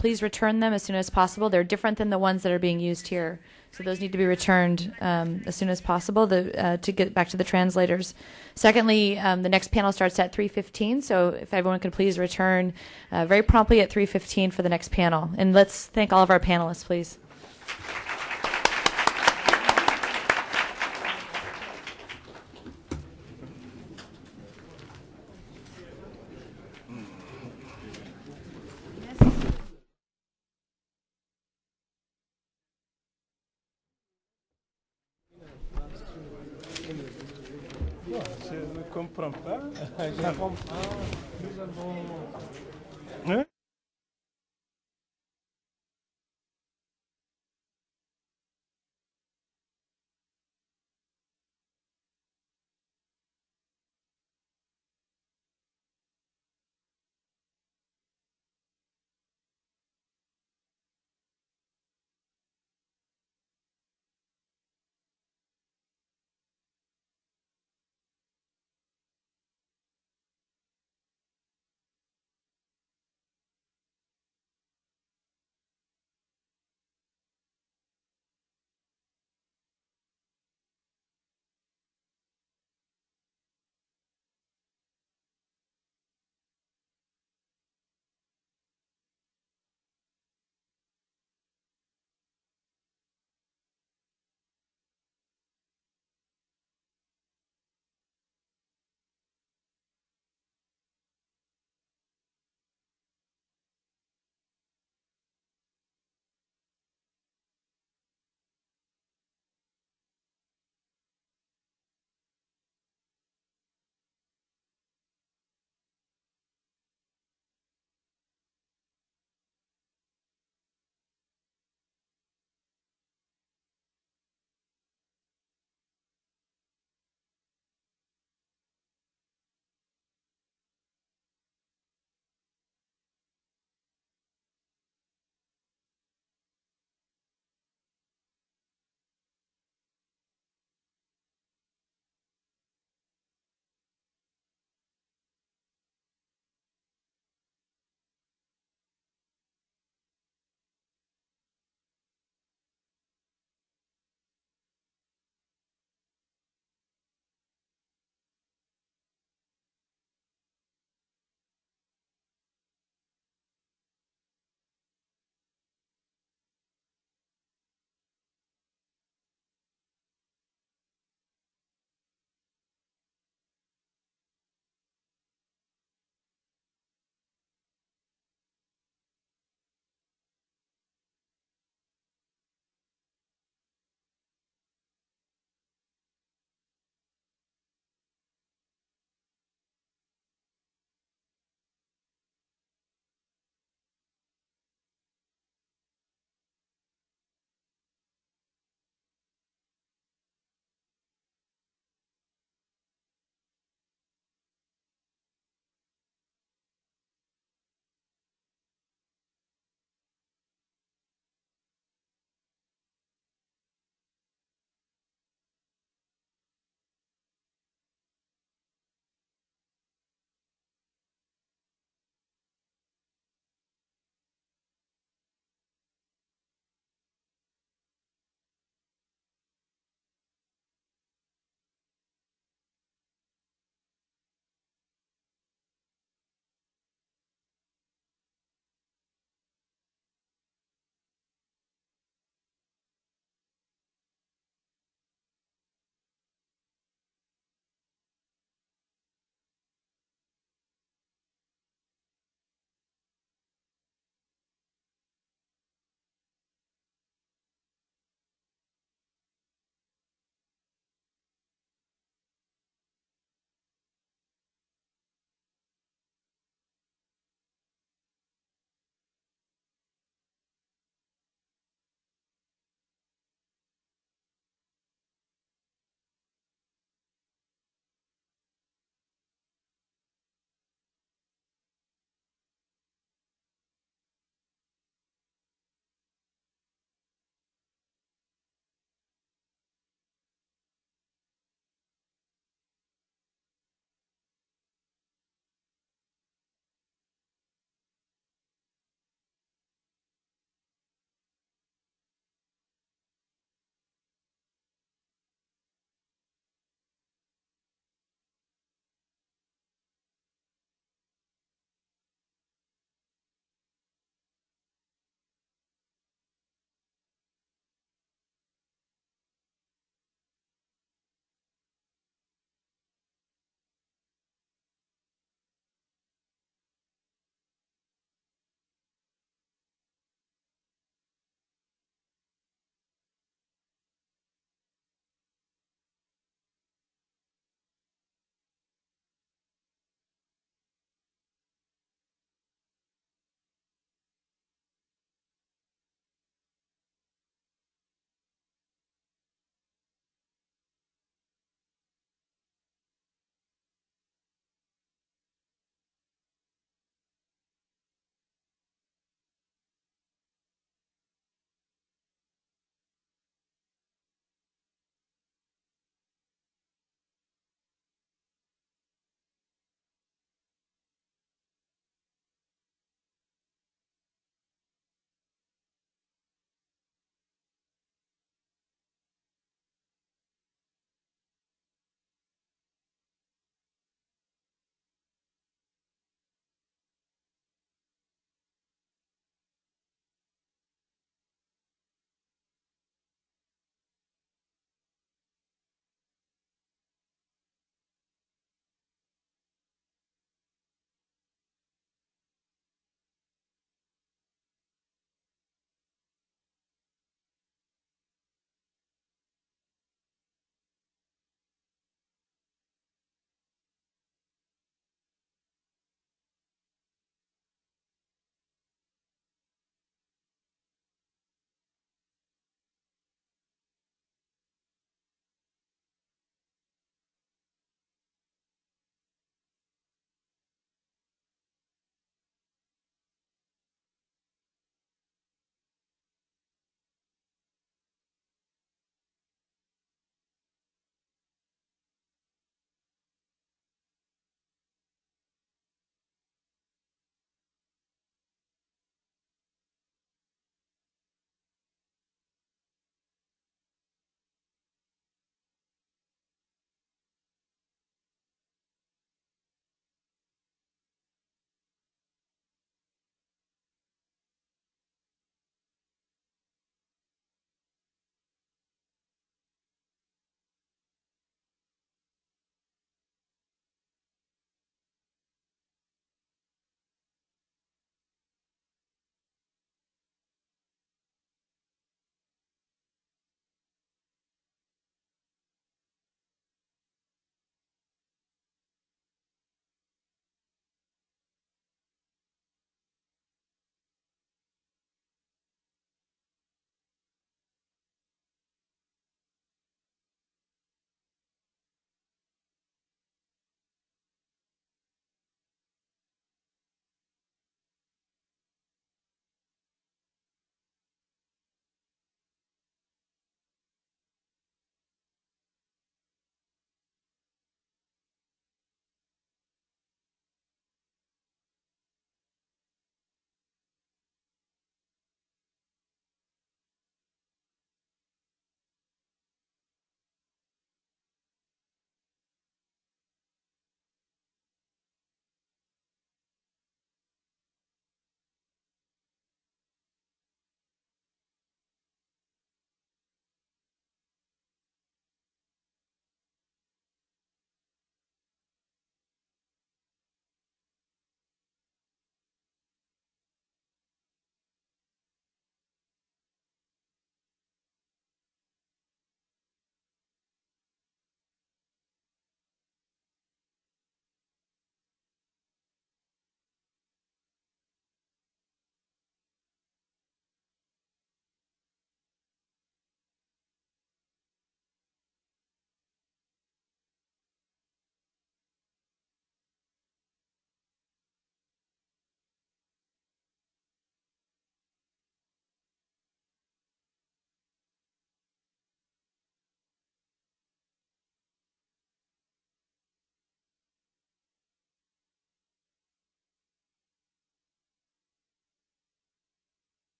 please return them as soon as possible. They're different than the ones that are being used here, so those need to be returned as soon as possible to get back to the translators. Secondly, the next panel starts at 3:15, so if everyone could please return very promptly at 3:15 for the next panel. And let's thank all of our panelists, please. Je ne comprends pas. Je comprends. Nous avons... Hein?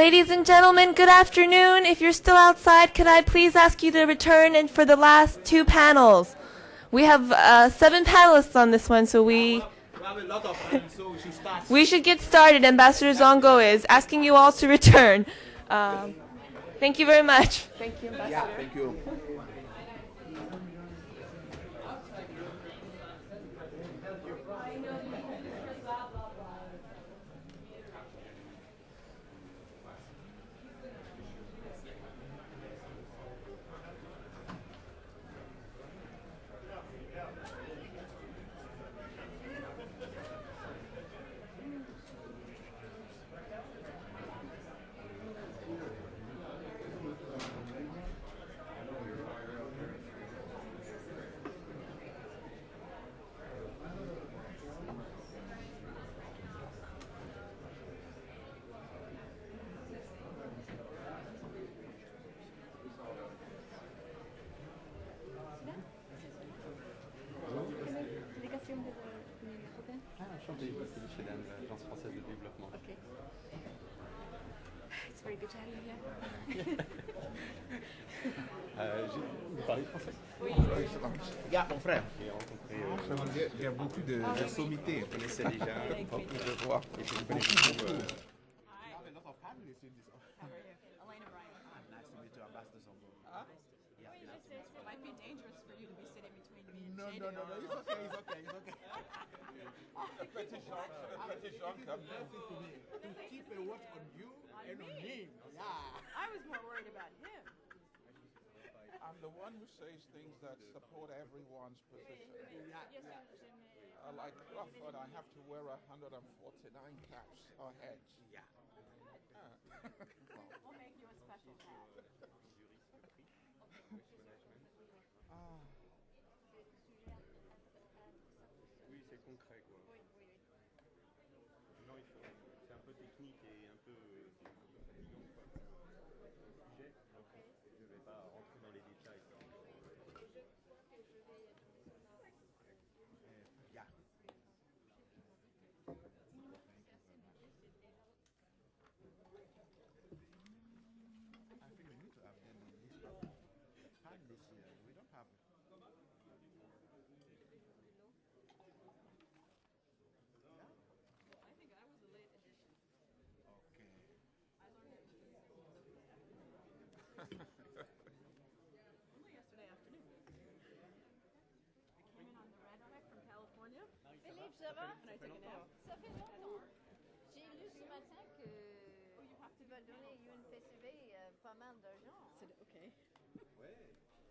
Ladies and gentlemen, good afternoon. If you're still outside, could I please ask you to return and for the last two panels? We have 7 panelists on this one, so we have a lot of time, so we should start. we should get started. Ambassador Zongo is asking you all to return. Thank you very much. Thank you, Ambassador. Yeah, thank you. L'Agence française de développement. Okay. It's very good to have you here. Vous parlez français? Oui. Yeah, mon frère. Il y a beaucoup de sommités. On connaissait déjà. Beaucoup de voix. Et je connais beaucoup. No, it's okay. Petit Jean, come listen to me. To keep a watch on you and on him. Yeah. I was more worried about him. I'm the one who says things that support everyone's position. Like Crawford, I have to wear 149 caps or heads. Yeah. We'll make you a special hat. Oui, c'est concret quoi. Non, c'est un peu technique et un peu fatigant quoi. Sujet. Je ne vais pas rentrer dans les détails. Yeah. I think we need to have them in this pan this year. We don't have. I think I was a late addition. Okay. I learned it. Only yesterday afternoon. I came in on the red eye from California. Philippe, ça va? And I took a nap. Ça fait longtemps. J'ai lu ce matin que tu vas donner UNPCV pas mal d'argent. C'est OK. Ouais.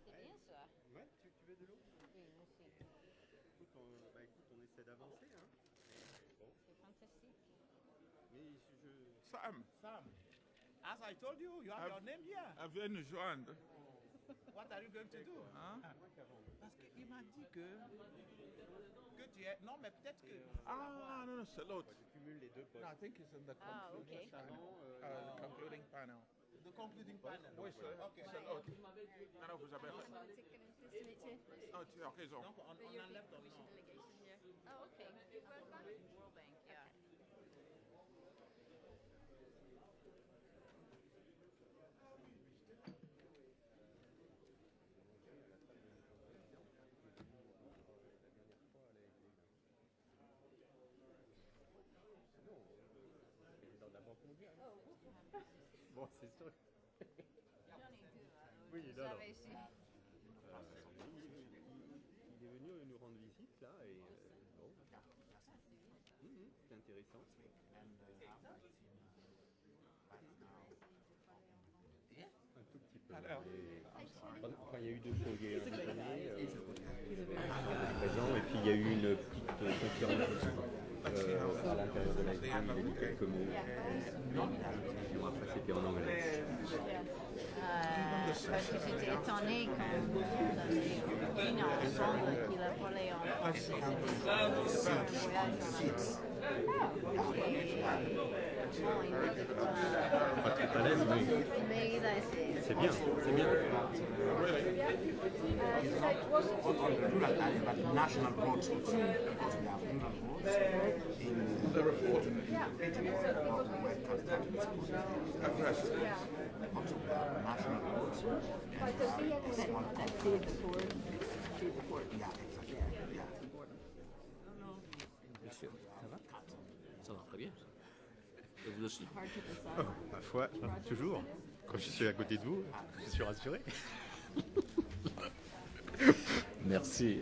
C'est bien ça. Ouais, tu veux de l'eau? Oui, merci. Écoute, on essaie d'avancer. Hein. Bon. C'est fantastique. Mais Sam, as I told you, you have your name here. Viens nous joindre. What are you going to do? Hein? Parce qu'il m'a dit que tu es... Non, mais peut-être que... Ah, non, c'est l'autre. Tu cumules les deux postes. No, I think it's in the concluding panel. The concluding panel. The concluding panel. Oui, c'est l'autre. Non, vous avez... Oh, tu as raison. Donc, on enlève ton nom. Oh, okay. World Bank, yeah. Bon, c'est sûr. Oui, non, non. Il est venu nous rendre visite là et bon. C'est intéressant. Un tout petit peu. Enfin, il y a eu deux choses. Il y a eu un déjeuner présent et puis il y a eu une petite conférence à l'intérieur de la ville. Il a dit quelques mots. Après, c'était en anglais. Parce que j'étais étonnée quand on dîne ensemble et qu'il a parlé en français. C'était un voyage en Pas très à l'aise, mais Mais il a essayé. c'est bien, c'est bien. on the rural area, but national roads also, because we have rural roads in the region of the White Country is also we have national roads and we have a small yeah, exactly. Yeah. Monsieur, ça va? Ça va très bien. Et vous aussi? Oh, ma foi, toujours. Quand je suis à côté de vous, je suis rassuré. Merci.